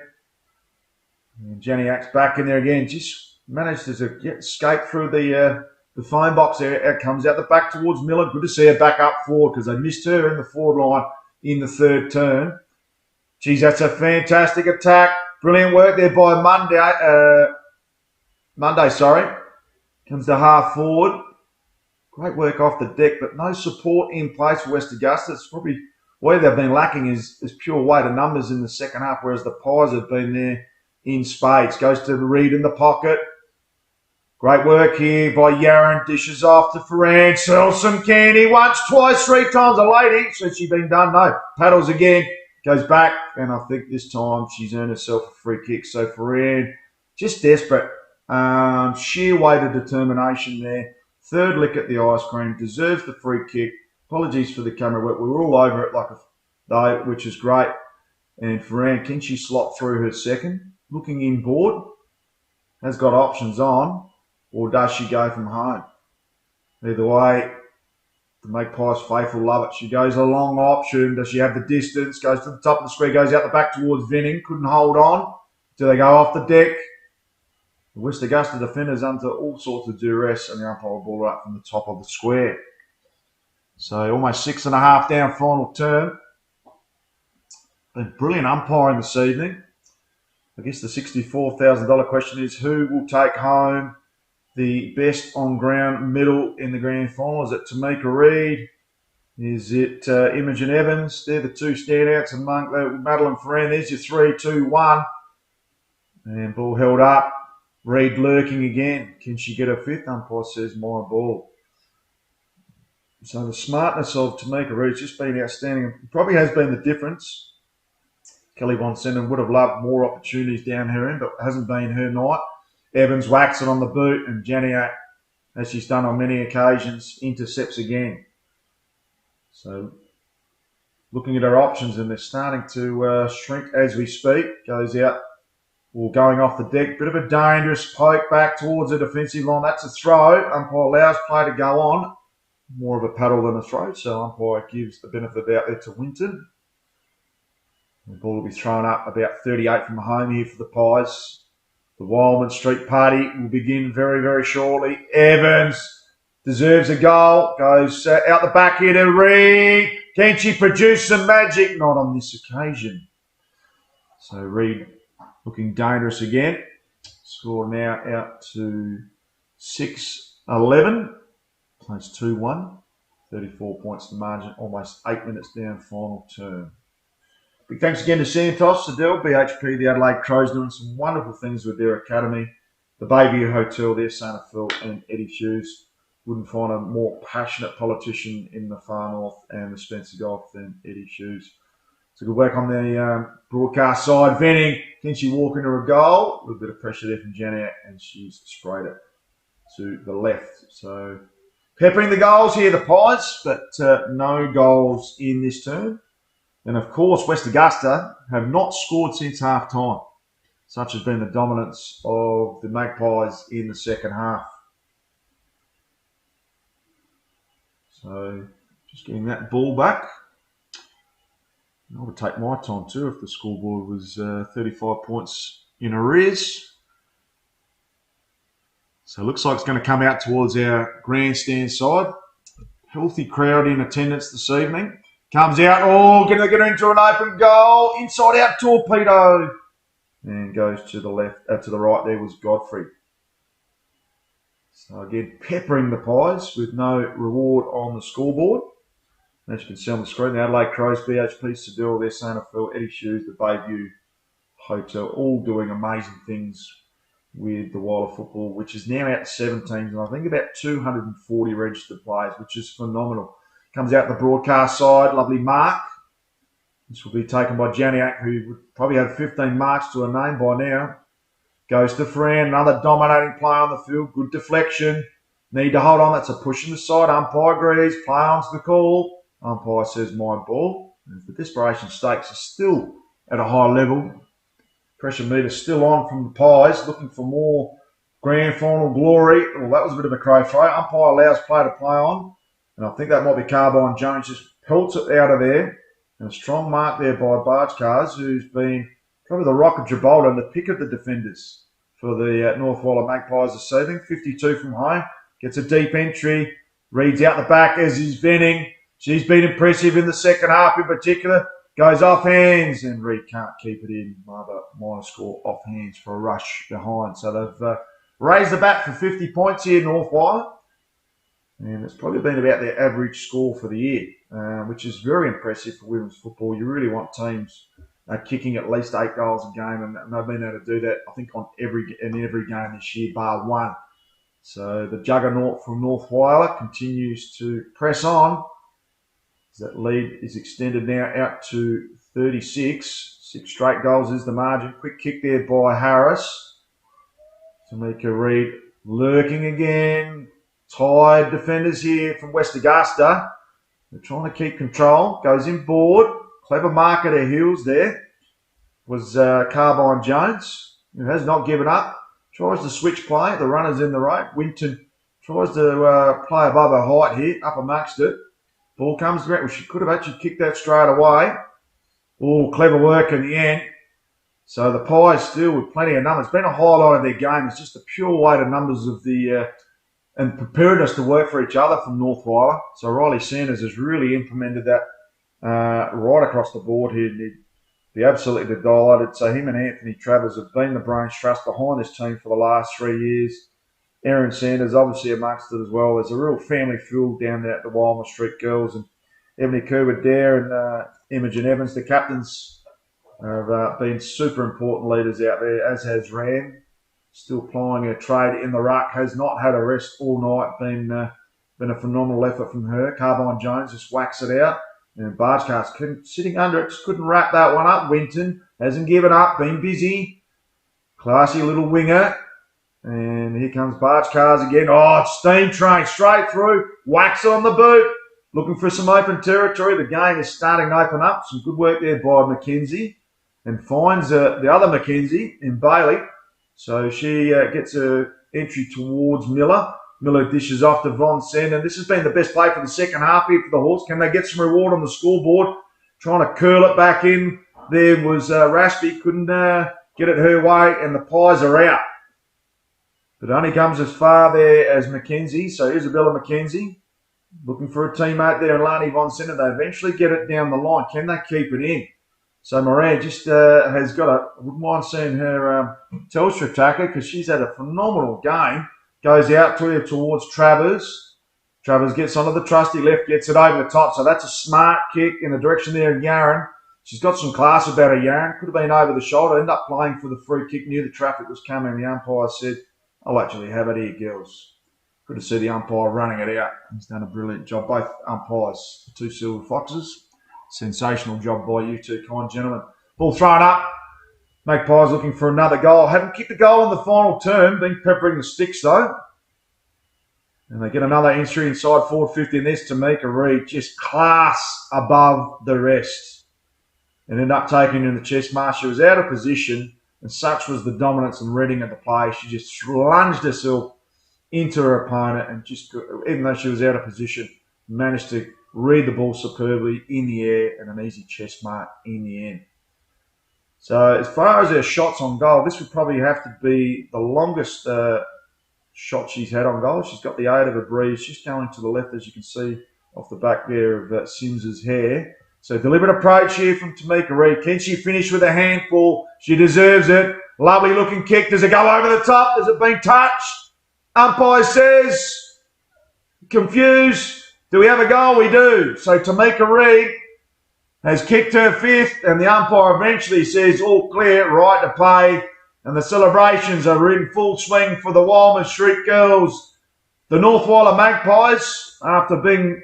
And Janiak's back in there again. Just managed to escape through the phone box there. Out comes out the back towards Miller. Good to see her back up forward because they missed her in the forward line in the third turn. Geez, that's a fantastic attack. Brilliant work there by Monday, sorry. Comes to half forward. Great work off the deck, but no support in place for West Augusta. It's probably where they've been lacking is pure weight of numbers in the second half, whereas the Pies have been there in spades. Goes to Reed in the pocket. Great work here by Yaron. Dishes off to Ferran. Sells some candy once, twice, three times. A lady. Since she's been done. No. Paddles again. Goes back. And I think this time she's earned herself a free kick. So Ferran, just desperate. Sheer weight of determination there. Third lick at the ice cream. Deserves the free kick. Apologies for the camera work. We were all over it which is great. And Ferran, can she slot through her second? Looking inboard. Has got options on. Or does she go from home? Either way, the Magpies faithful love it. She goes a long option. Does she have the distance? Goes to the top of the square. Goes out the back towards Vinning. Couldn't hold on. Do they go off the deck? The West Augusta defenders under all sorts of duress, and the umpire will ball up from the top of the square. So almost 6.5 down final turn. Been brilliant umpiring this evening. I guess the $64,000 question is who will take home the best on-ground medal in the grand final? Is it Tamika Reed? Is it Imogen Evans? They're the two standouts among Madeline Ferran. There's your 3, 2, 1. And ball held up. Reed lurking again. Can she get a fifth? Umpire says my ball. So the smartness of Tamika Reed's just been outstanding. It probably has been the difference. Kelly Von Senden would have loved more opportunities down her end, but it hasn't been her night. Evans whacks it on the boot, and Janiak, as she's done on many occasions, intercepts again. So looking at her options, and they're starting to shrink as we speak. Goes out, or going off the deck. Bit of a dangerous poke back towards the defensive line. That's a throw. Umpire allows play to go on. More of a paddle than a throw, so umpire gives the benefit of the doubt there to Winton. The ball will be thrown up about 38 from home here for the Pies. The Wildman Street Party will begin very, very shortly. Evans deserves a goal. Goes out the back here to Reed. Can she produce some magic? Not on this occasion. So Reed looking dangerous again. Score now out to 6-11. Plays 2-1. 34 points to margin. Almost 8 minutes down final turn. Big thanks again to Santos, Sadell, BHP, the Adelaide Crows, doing some wonderful things with their academy. The Bayview Hotel there, Santa Phil and Eddie Hughes. Wouldn't find a more passionate politician in the far north and the Spencer Gulf than Eddie Hughes. So good work on the broadcast side. Venning, can she walk into a goal? A little bit of pressure there from Janiak, and she's sprayed it to the left. So peppering the goals here, the Pies, but no goals in this turn. And of course, West Augusta have not scored since half time. Such has been the dominance of the Magpies in the second half. So just getting that ball back. I would take my time too if the scoreboard was 35 points in arrears. So it looks like it's going to come out towards our grandstand side. Healthy crowd in attendance this evening. Comes out, going to get into an open goal. Inside out torpedo. And goes to the left, to the right there was Godfrey. So again, peppering the Pies with no reward on the scoreboard. As you can see on the screen, the Adelaide Crows, BHP, Sedell, their Santa Phil, Eddie Hughes, the Bayview Hotel, all doing amazing things with the Whyalla football, which is now out to 7 teams, and I think about 240 registered players, which is phenomenal. Comes out the broadcast side, lovely mark. This will be taken by Janiak, who would probably have 15 marks to a name by now. Goes to Fran, another dominating play on the field, good deflection. Need to hold on, that's a push in the side. Umpire agrees, play on to the call. Umpire says my ball. And the desperation stakes are still at a high level. Pressure meter still on from the Pies, looking for more grand final glory. Well, that was a bit of a crow throw. Umpire allows play to play on. And I think that might be Carbine Jones, just pelts it out of there. And a strong mark there by Barge Cars, who's been probably the Rock of Gibraltar and the pick of the defenders for the North Whyalla Magpies this evening. 52 from home. Gets a deep entry. Reads out the back as he's venting. She's been impressive in the second half in particular. Goes off hands and Reed can't keep it in. Minor score off hands for a rush behind. So they've raised the bat for 50 points here, North Whyalla. And it's probably been about their average score for the year, which is very impressive for women's football. You really want teams kicking at least 8 goals a game, and they've been able to do that, I think, in every game this year, bar one. So the juggernaut from North Whyalla continues to press on. That lead is extended now out to 36. 6 straight goals is the margin. Quick kick there by Harris. Tamika Reid lurking again. Tired defenders here from West Augusta. They're trying to keep control. Goes in board. Clever mark at her heels there was Carbine Jones, who has not given up. Tries to switch play. The runner's in the right. Winton tries to play above her height here, up amongst it. Ball comes around. Well, she could have actually kicked that straight away. Oh, clever work in the end. So the Pies still with plenty of numbers. It's been a highlight of their game. It's just the pure weight of numbers of the and preparedness to work for each other from North Whyalla. So Riley Sanders has really implemented that right across the board here. He'd be absolutely delighted. So him and Anthony Travers have been the brains trust behind this team for the last 3 years. Erin Sanders obviously amongst it as well. There's a real family feel down there at the Whyalla Street Girls, and Ebony Kerwood-Dare and Imogen Evans, the captains, have been super important leaders out there, as has Ram. Still plying her trade in the ruck, has not had a rest all night. Been a phenomenal effort from her. Carbine Jones just whacks it out, and Bargecast sitting under it, just couldn't wrap that one up. Winton hasn't given up, been busy. Classy little winger. And here comes Bargecast again. Oh, it's steam train straight through. Whacks on the boot. Looking for some open territory. The game is starting to open up. Some good work there by Mackenzie. And finds the other Mackenzie in Bailey. So she gets her entry towards Miller. Miller dishes off to Von Sen. And this has been the best play for the second half here for the Hawks. Can they get some reward on the scoreboard? Trying to curl it back in. There was Raspy. Couldn't get it her way. And the Pies are out. But only comes as far there as Mackenzie. So Isabella Mackenzie looking for a teammate there, and Lani Von Center. They eventually get it down the line. Can they keep it in? So Moran just has got I wouldn't mind seeing her Telstra tackle, because she's had a phenomenal game. Goes out to her towards Travers. Travers gets onto the trusty left, gets it over the top. So that's a smart kick in the direction there of Yaren. She's got some class about her, Yaren. Could have been over the shoulder. Ended up playing for the free kick. Knew the traffic was coming. The umpire said, I'll actually have it here, girls. Good to see the umpire running it out. He's done a brilliant job. Both umpires, the two Silver Foxes. Sensational job by you two kind gentlemen. Ball thrown up. Magpies looking for another goal. Haven't kicked a goal in the final term. Been peppering the sticks though. And they get another entry inside forward 50. And there's Tamika Reid, just class above the rest. And ended up taking in the chest mark. She was out of position. And such was the dominance and reading of the play. She just lunged herself into her opponent and just, even though she was out of position, managed to read the ball superbly in the air and an easy chest mark in the end. So as far as her shots on goal, this would probably have to be the longest shot she's had on goal. She's got the 8 of a breeze. She's going to the left, as you can see off the back there of Sims's hair. So deliberate approach here from Tamika Reid. Can she finish with a handful? She deserves it. Lovely looking kick. Does it go over the top? Has it been touched? Umpire says, confused. Do we have a goal? We do. So Tamika Reid has kicked her 5th, and the umpire eventually says all clear, right to play. And the celebrations are in full swing for the Whyalla Street Girls. The North Whyalla Magpies, after being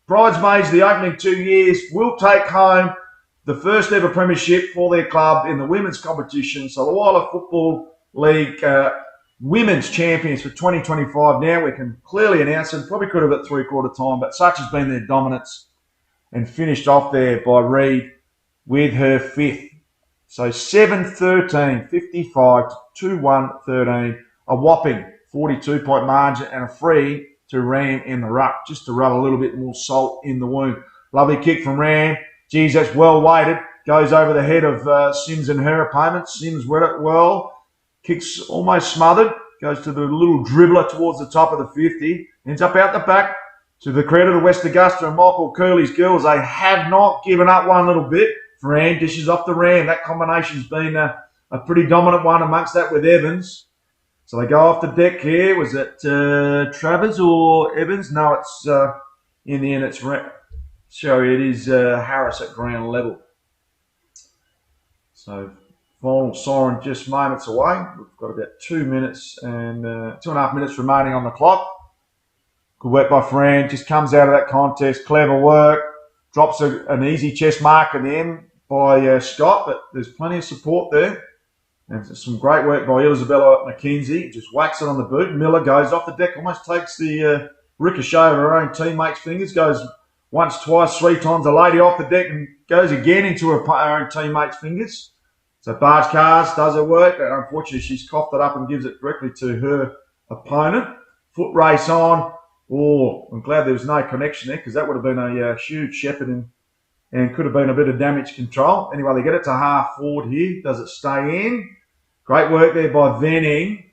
bridesmaids the opening 2 years, will take home the first ever premiership for their club in the women's competition. So the Whyalla Football League women's champions for 2025. Now we can clearly announce it. Probably could have at 3/4 time, but such has been their dominance. And finished off there by Reid with her 5th. So 7-13, 55 to 2-1-13. A whopping 42-point margin and a free to Ram in the ruck, just to rub a little bit more salt in the wound. Lovely kick from Ram. Geez, that's well weighted. goes over the head of Sims and her opponent. Sims read it well. Kicks almost smothered. Goes to the little dribbler towards the top of the 50. Ends up out the back. To the credit of West Augusta and Michael Curley's girls, they have not given up one little bit. Ferran dishes off the Ram. That combination's been a pretty dominant one amongst that with Evans. So they go off the deck here. Was it Travers or Evans? No, it's in the end it's sorry, it is Harris at ground level. So final siren just moments away. We've got about 2 minutes and 2.5 minutes remaining on the clock. Good work by Ferran. Just comes out of that contest. Clever work. Drops an easy chest mark at the end by Scott, but there's plenty of support there. And some great work by Isabella McKenzie. Just whacks it on the boot. Miller goes off the deck. Almost takes the ricochet of her own teammate's fingers. Goes once, twice, 3 times. The lady off the deck and goes again into her own teammate's fingers. So Barge Cars does her work. But unfortunately, she's coughed it up and gives it directly to her opponent. Foot race on. Oh, I'm glad there was no connection there because that would have been a huge shepherding and could have been a bit of damage control. Anyway, they get it to half forward here. Does it stay in? Great work there by Venning.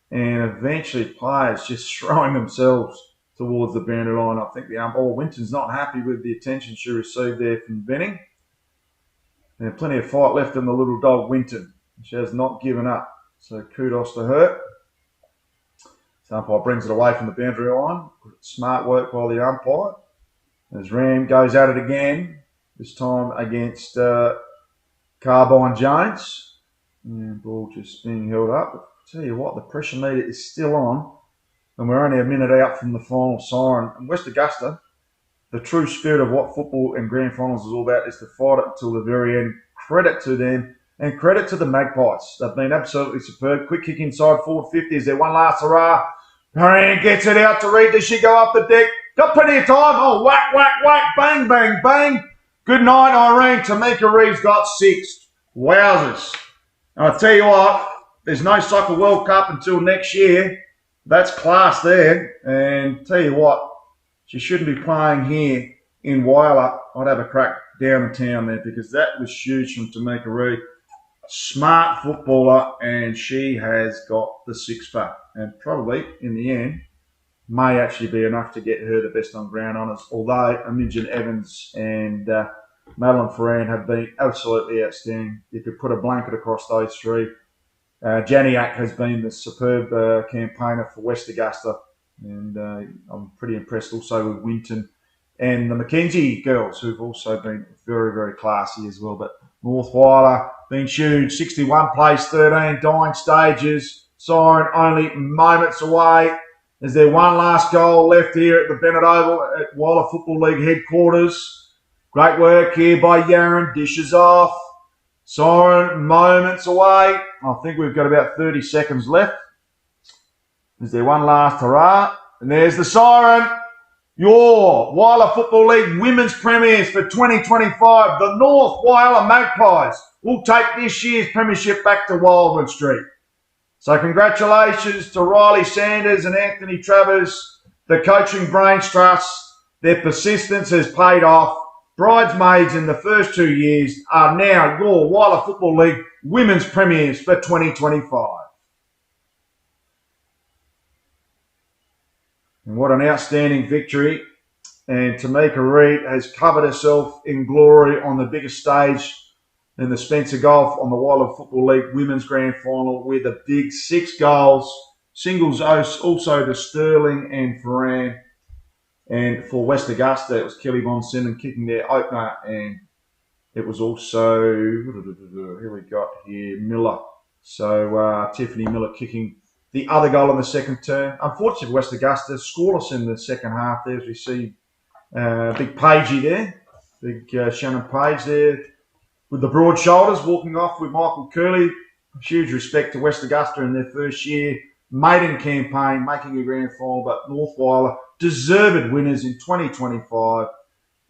And eventually players just throwing themselves towards the boundary line. I think the umpire, Winton's not happy with the attention she received there from Venning. And plenty of fight left in the little dog Winton. She has not given up. So kudos to her. The umpire brings it away from the boundary line. Smart work by the umpire. As Ram goes at it again, this time against Carbine Jones. And ball just being held up. But I tell you what, the pressure meter is still on. And we're only a minute out from the final siren. And West Augusta, the true spirit of what football and grand finals is all about is to fight it until the very end. Credit to them. And credit to the Magpies. They've been absolutely superb. Quick kick inside, forward 50. Is there one last hurrah? Ferran gets it out to Reed. Does she go up the deck? Got plenty of time. Oh, whack, whack, whack. Bang, bang, bang. Good night, Irene. Tamika Reeves got 6. Wowzers. And I'll tell you what, there's no Soccer World Cup until next year. That's class there. And tell you what, she shouldn't be playing here in Whyalla. I'd have a crack down the town there because that was huge from Tamika Reed. Smart footballer, and she has got the 6-pack. And probably, in the end, may actually be enough to get her the best on ground honours. Although Imogen Evans and Madeline Ferran have been absolutely outstanding. You could put a blanket across those three. Janiak has been the superb campaigner for West Augusta. And I'm pretty impressed also with Winton and the McKenzie girls, who've also been very, very classy as well. But North Whyalla been huge. 61 plays, 13 dying stages. Siren only moments away. Is there one last goal left here at the Bennett Oval at Whyalla Football League headquarters? Great work here by Yaron. Dishes off. Siren moments away. I think we've got about 30 seconds left. Is there one last hurrah? And there's the siren. Your Whyalla Football League Women's Premiers for 2025. The North Whyalla Magpies will take this year's premiership back to Wildwood Street. So congratulations to Riley Sanders and Anthony Travers, the coaching brains trust. Their persistence has paid off. Bridesmaids in the first 2 years are now your Whyalla Football League Women's Premiers for 2025. And what an outstanding victory. And Tamika Reed has covered herself in glory on the biggest stage in the Spencer Golf on the Whyalla Football League Women's Grand Final with a big 6 goals. Singles also to Sterling and Ferran. And for West Augusta, it was Kelly Von Sinnen kicking their opener. And it was also, who we got here, Miller. So Tiffany Miller kicking the other goal in the second term. Unfortunately, West Augusta scoreless in the second half there as we see big Pagey there. Big Shannon Page there with the broad shoulders walking off with Michael Curley. Huge respect to West Augusta in their first year. Maiden campaign, making a grand final, but North Whyalla deserved winners in 2025.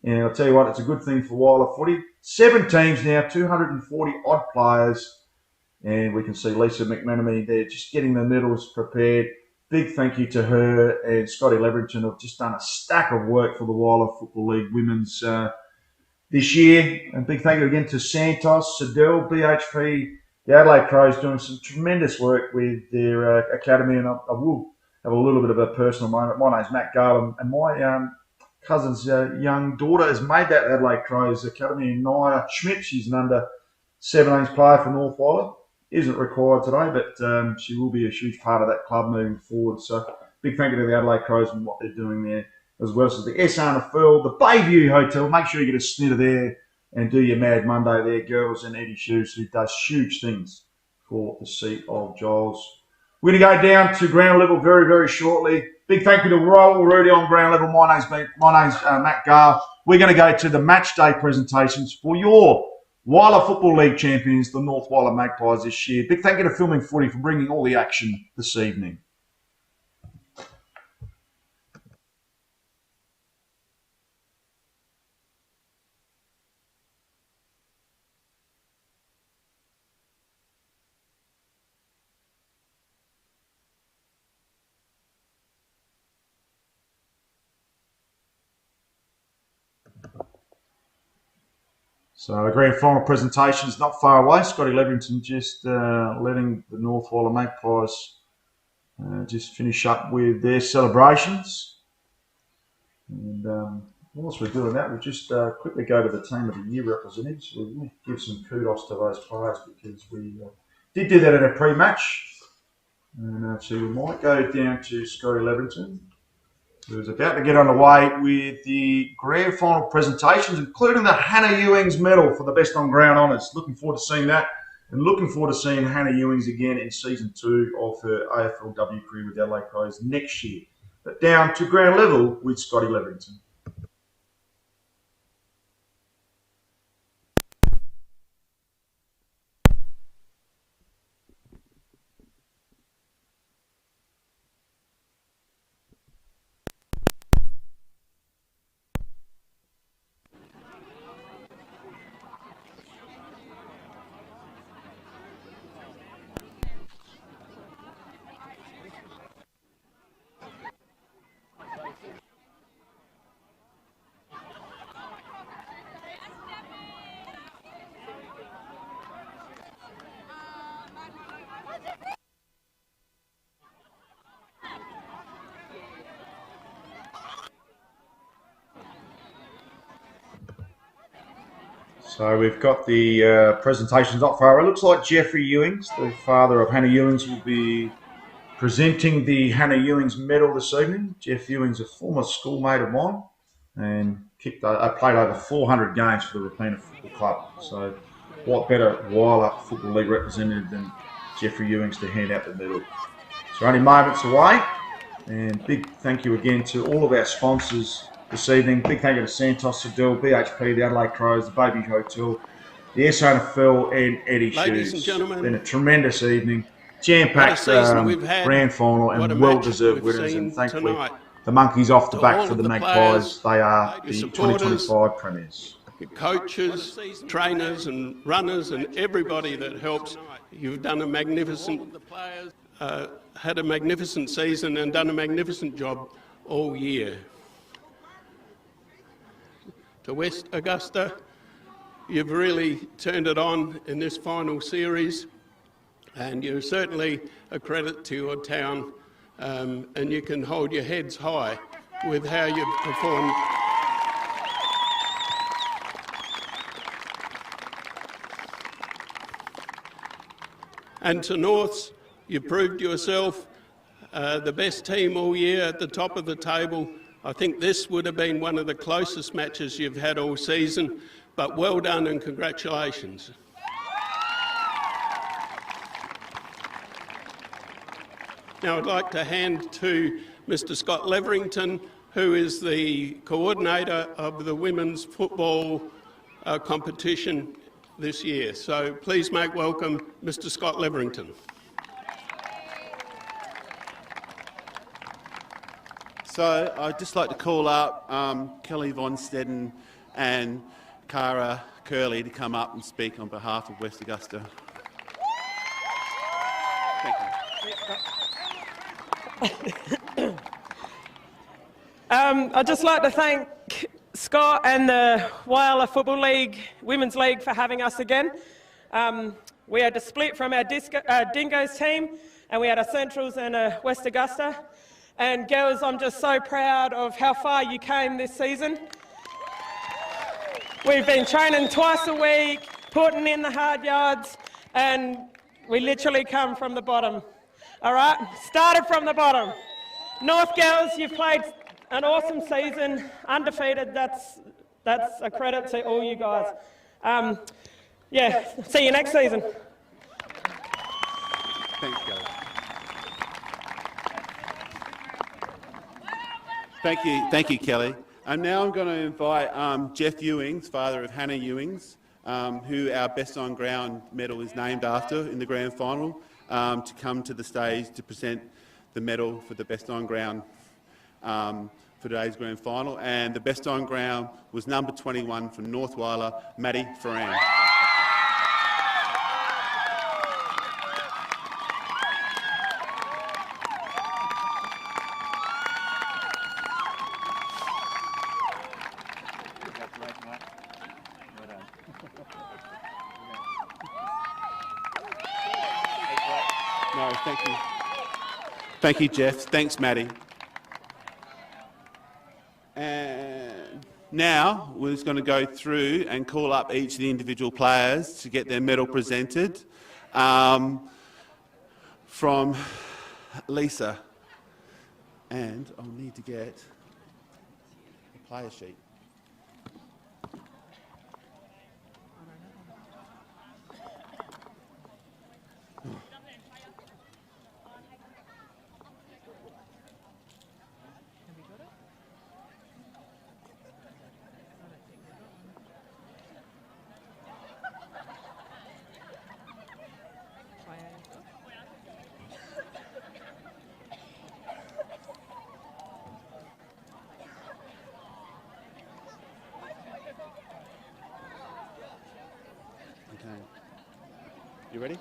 And I'll tell you what, it's a good thing for Whyalla footy. 7 teams now, 240 odd players. And we can see Lisa McManamy there just getting the medals prepared. Big thank you to her and Scotty Leverington have just done a stack of work for the Whyalla Football League Women's this year. And big thank you again to Santos, Sedell, BHP, the Adelaide Crows doing some tremendous work with their academy. And I will have a little bit of a personal moment. My name's Matt Garland, and my cousin's young daughter has made that Adelaide Crows academy. Nia Schmidt, she's an under-17s player for North Whyalla. Isn't required today, but she will be a huge part of that club moving forward. So big thank you to the Adelaide Crows and what they're doing there, as well as the SRNFL, the Bayview Hotel. Make sure you get a snitter there and do your Mad Monday there, girls, and Eddie Shoes, who does huge things for the seat of Giles. We're going to go down to ground level very, very shortly. Big thank you to Roll Rudy on ground level. My name's Matt Garl. We're going to go to the match day presentations for your Whyalla Football League champions, the North Whyalla Magpies this year. Big thank you to Filming Footy for bringing all the action this evening. So the grand final presentation is not far away. Scotty Leverington just letting the North Whyalla Magpies just finish up with their celebrations. And whilst we're doing that, we'll just quickly go to the Team of the Year representatives. We'll give some kudos to those players because we did do that in a pre-match. And so we might go down to Scotty Leverington, who's about to get underway with the grand final presentations, including the Hannah Ewings medal for the best on ground honours. Looking forward to seeing that, and looking forward to seeing Hannah Ewings again in season 2 of her AFLW career with the Adelaide Crows next year. But down to ground level with Scotty Leverington. So we've got the presentations not far away. It looks like Jeffrey Ewings, the father of Hannah Ewings, will be presenting the Hannah Ewings medal this evening. Jeff Ewings, a former schoolmate of mine, and played over 400 games for the Rapina Football Club. So what better Whyalla Football League representative than Jeffrey Ewings to hand out the medal. So only moments away, and big thank you again to all of our sponsors this evening. Big thank you to Santos, Sedell, BHP, the Adelaide Crows, the Baby Hotel, the SRNFL, and Eddie Shoes. Ladies and gentlemen, it's been a tremendous evening, jam-packed grand final, and well-deserved winners. And thankfully, the monkeys off the back for the Magpies. They are the 2025 premiers. Your coaches, trainers, and runners, and everybody that helps. You've done a magnificent, had a magnificent season, and done a magnificent job all year. To West Augusta, you've really turned it on in this final series, and you're certainly a credit to your town, and you can hold your heads high with how you've performed. And to Norths, you proved yourself the best team all year at the top of the table. I think this would have been one of the closest matches you've had all season, but well done and congratulations. Now I'd like to hand to Mr. Scott Leverington, who is the coordinator of the women's football competition this year. So please make welcome Mr. Scott Leverington. So I'd just like to call up Kelly Von Stetten and Cara Curley to come up and speak on behalf of West Augusta. Thank you. I'd just like to thank Scott and the Whyalla Football League, Women's League for having us again. We had to split from our Dingoes team, and we had a Centrals and a West Augusta. And girls, I'm just so proud of how far you came this season. We've been training twice a week, putting in the hard yards, and we literally come from the bottom. All right, started from the bottom. North girls, you've played an awesome season, undefeated. That's a credit to all you guys. Yeah, see you next season. Thanks, Kelly. Thank you, Kelly. And now I'm going to invite Jeff Ewings, father of Hannah Ewings, who our Best on Ground medal is named after in the grand final, to come to the stage to present the medal for the Best on Ground for today's grand final. And the Best on Ground was number 21 from North Whyalla, Maddie Ferran. No, thank you. Thank you, Jeff. Thanks, Maddie. And now we're just going to go through and call up each of the individual players to get their medal presented. From Lisa. And I'll need to get a player sheet. You ready?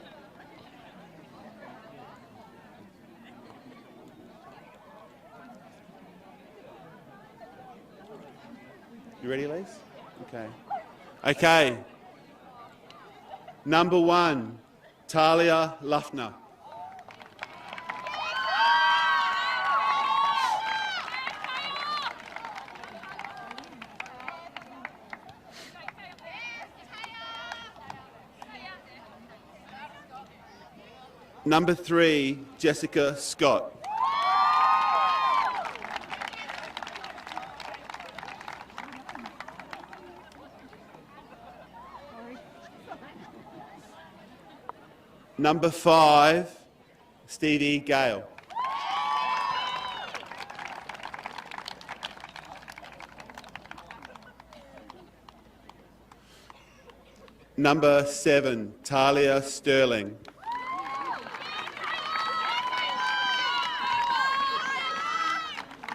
You ready, Lise? Okay. Okay. Number 1, Talia Luffner. Number 3, Jessica Scott. Number 5, Stevie Gale. Number 7, Talia Sterling.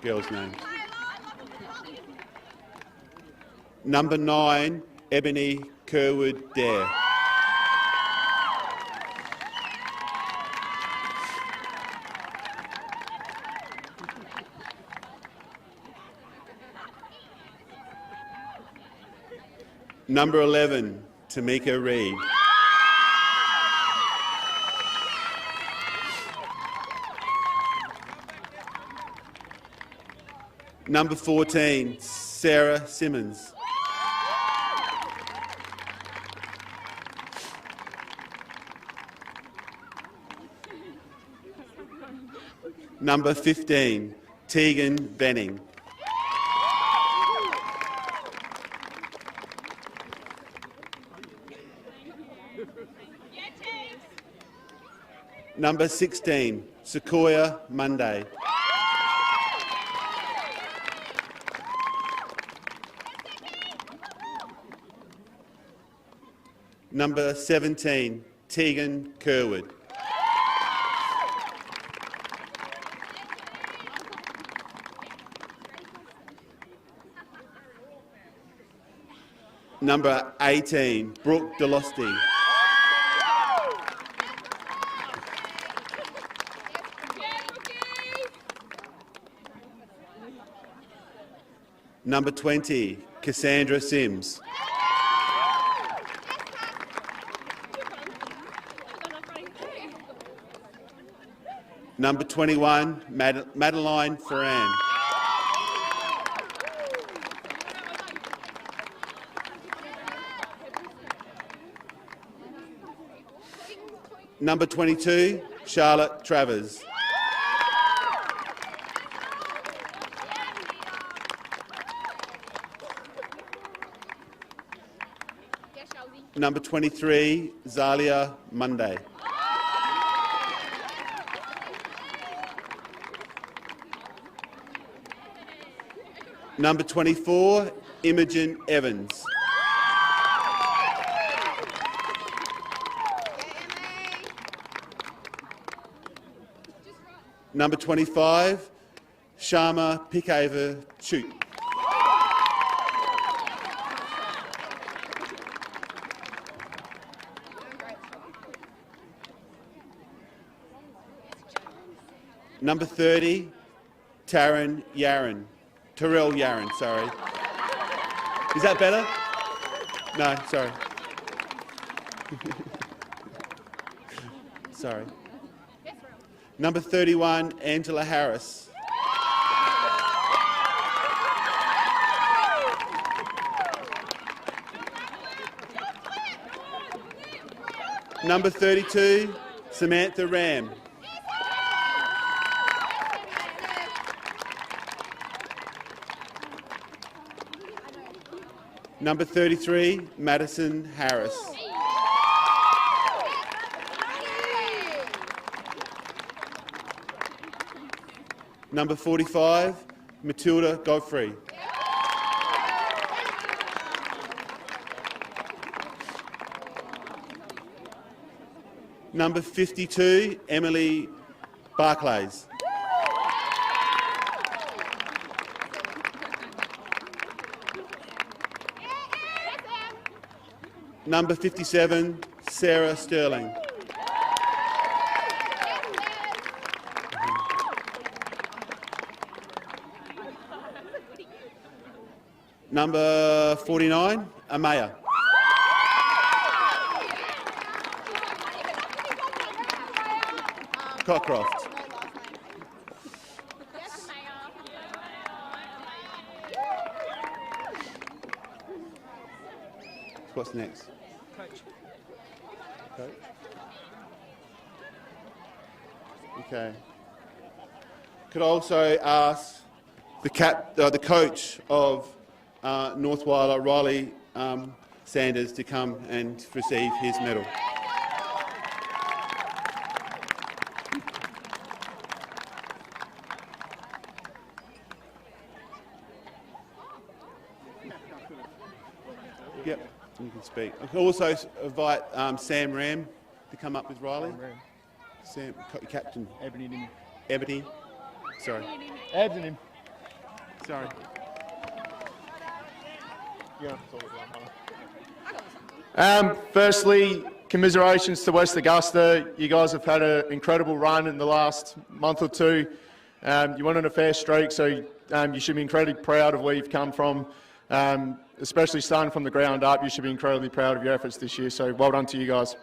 Girl's name. Number 9, Ebony Kerwood Dare. Number 11, Tamika Reid. Number 14, Sarah Simmons. Number 15, Tegan Benning. Number 16, Sequoia Monday. Number 17, Tegan Kerwood. Number 18, Brooke Delosti. Number 20, Cassandra Sims. Number 21, Madeline Ferran. Number 22, Charlotte Travers. Number 23, Zalia Monday. Number 24, Imogen Evans. Number 25, Sharma Pickaver Chute. Number 30, Terrell Yaron, sorry. Is that better? No, sorry. Sorry. Number 31, Angela Harris. Number 32, Samantha Ram. Number 33, Madison Harris. Number 45, Matilda Godfrey. Number 52, Emily Barclays. Number 57, Sarah Sterling. Number 49, Amaya. Cockcroft. What's next? Coach. Okay. Could I also ask the coach of North Whyalla, Riley Sanders, to come and receive his medal. Yep, you can speak. I can also invite Sam Ram to come up with Riley. Sam, Captain. Ebony. Sorry. Ebony. Sorry. Firstly, commiserations to West Augusta. You guys have had an incredible run in the last month or two. You went on a fair streak, so you should be incredibly proud of where you've come from. Especially starting from the ground up, you should be incredibly proud of your efforts this year, so well done to you guys.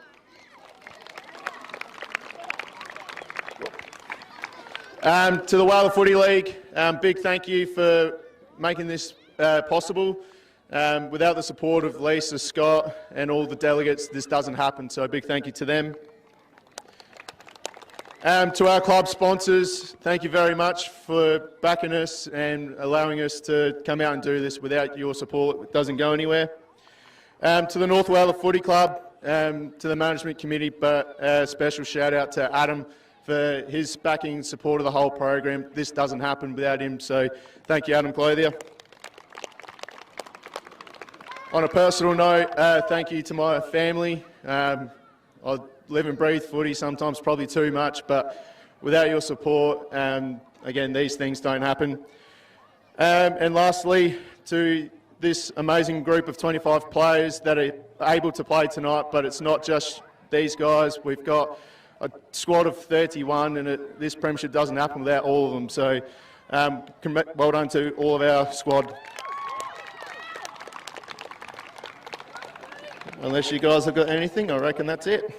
To the Whyalla Footy League, big thank you for making this possible. Without the support of Lisa, Scott and all the delegates, this doesn't happen, so a big thank you to them. To our club sponsors, thank you very much for backing us and allowing us to come out and do this. Without your support, it doesn't go anywhere. To the North Whyalla Footy Club, to the management committee, but a special shout out to Adam for his backing and support of the whole program. This doesn't happen without him, so thank you, Adam Clothier. On a personal note, thank you to my family. I live and breathe footy, sometimes probably too much, but without your support, again, these things don't happen. And lastly, to this amazing group of 25 players that are able to play tonight, but it's not just these guys. We've got a squad of 31, and this premiership doesn't happen without all of them. So well done to all of our squad. unless you guys have got anything, I reckon that's it.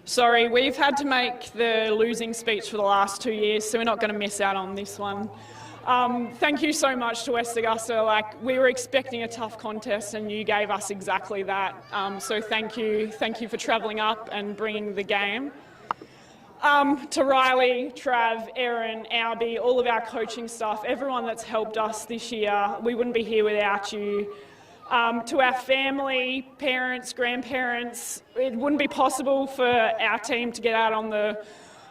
Sorry, we've had to make the losing speech for the last 2 years, so we're not going to miss out on this one. Thank you so much to West Augusta. Like, we were expecting a tough contest and you gave us exactly that. So thank you for travelling up and bringing the game. To Riley, Trav, Erin, Albie, all of our coaching staff, everyone that's helped us this year, we wouldn't be here without you. To our family, parents, grandparents, it wouldn't be possible for our team to get out on the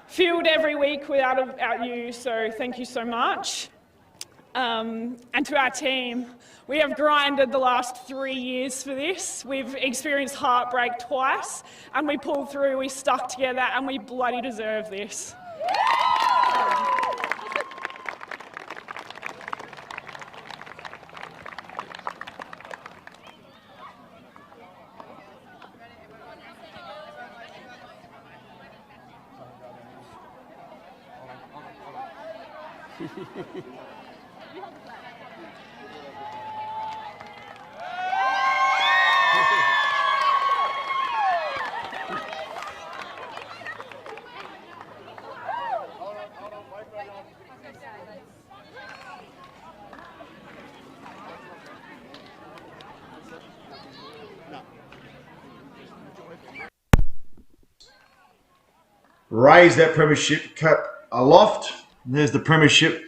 field every week without you, so thank you so much. And to our team, we have grinded the last 3 years for this. We've experienced heartbreak twice, and we pulled through, we stuck together, and we bloody deserve this. Raise that premiership cup aloft. There's the premiership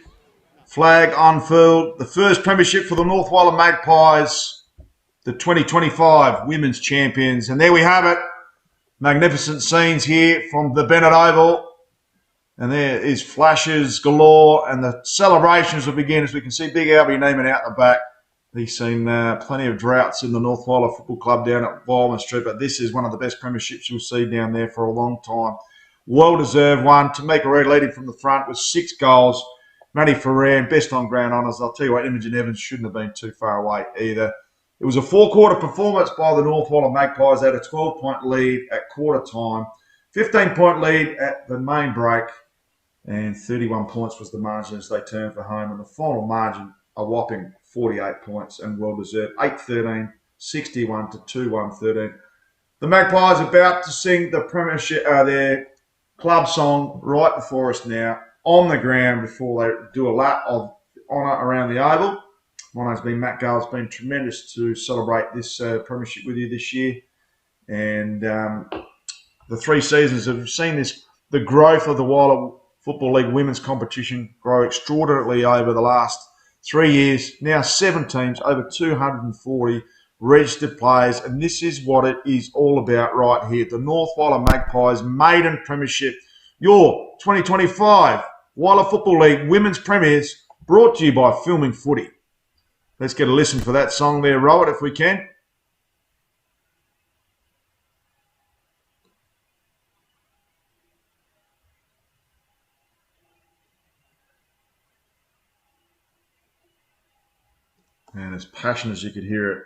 flag unfurled. The first premiership for the North Whyalla Magpies, the 2025 Women's Champions. And there we have it. Magnificent scenes here from the Bennett Oval. And there is flashes galore, and the celebrations will begin as we can see Big Albie naming out the back. He's seen plenty of droughts in the North Whyalla Football Club down at Wildman Street, but this is one of the best premierships you'll see down there for a long time. Well-deserved one. Tamika Reid leading from the front with 6 goals. Maddie Ferrer, best on ground honours. I'll tell you what, Imogen Evans shouldn't have been too far away either. It was a 4-quarter performance by the North Whyalla Magpies. They had a 12-point lead at quarter time, 15-point lead at the main break, and 31 points was the margin as they turned for home. And the final margin, a whopping 48 points, and well-deserved. 8-13, 61 to 2-1-13. The Magpies are about to sing the premiership, their club song right before us now on the ground before they do a lap of honour around the Oval. My name's been Matt Gale. It's been tremendous to celebrate this premiership with you this year. And the 3 seasons have seen the growth of the Whyalla Football League women's competition grow extraordinarily over the last 3 years. Now 7 teams, over 240 registered players, and this is what it is all about right here. The North Whyalla Magpies maiden premiership, your 2025 Whyalla Football League Women's Premiers, brought to you by Filming Footy. Let's get a listen for that song there, Robert, if we can. And as passionate as you could hear it.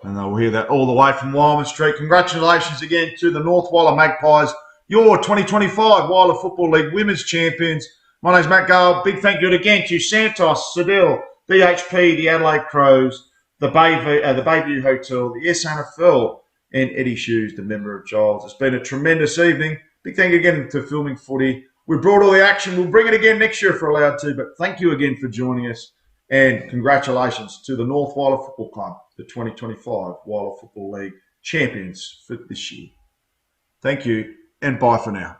And they'll hear that all the way from Wildman Street. Congratulations again to the North Whyalla Magpies, your 2025 Whyalla Football League Women's Champions. My name's Matt Gale. Big thank you again to Santos, Sedil, BHP, the Adelaide Crows, the Bayview Hotel, the SNFL, and Eddie Shoes, the member of Giles. It's been a tremendous evening. Big thank you again to Filming Footy. We brought all the action. We'll bring it again next year if we're allowed to, but thank you again for joining us. And congratulations to the North Whyalla Football Club, the 2025 Whyalla Football League champions for this year. Thank you, and bye for now.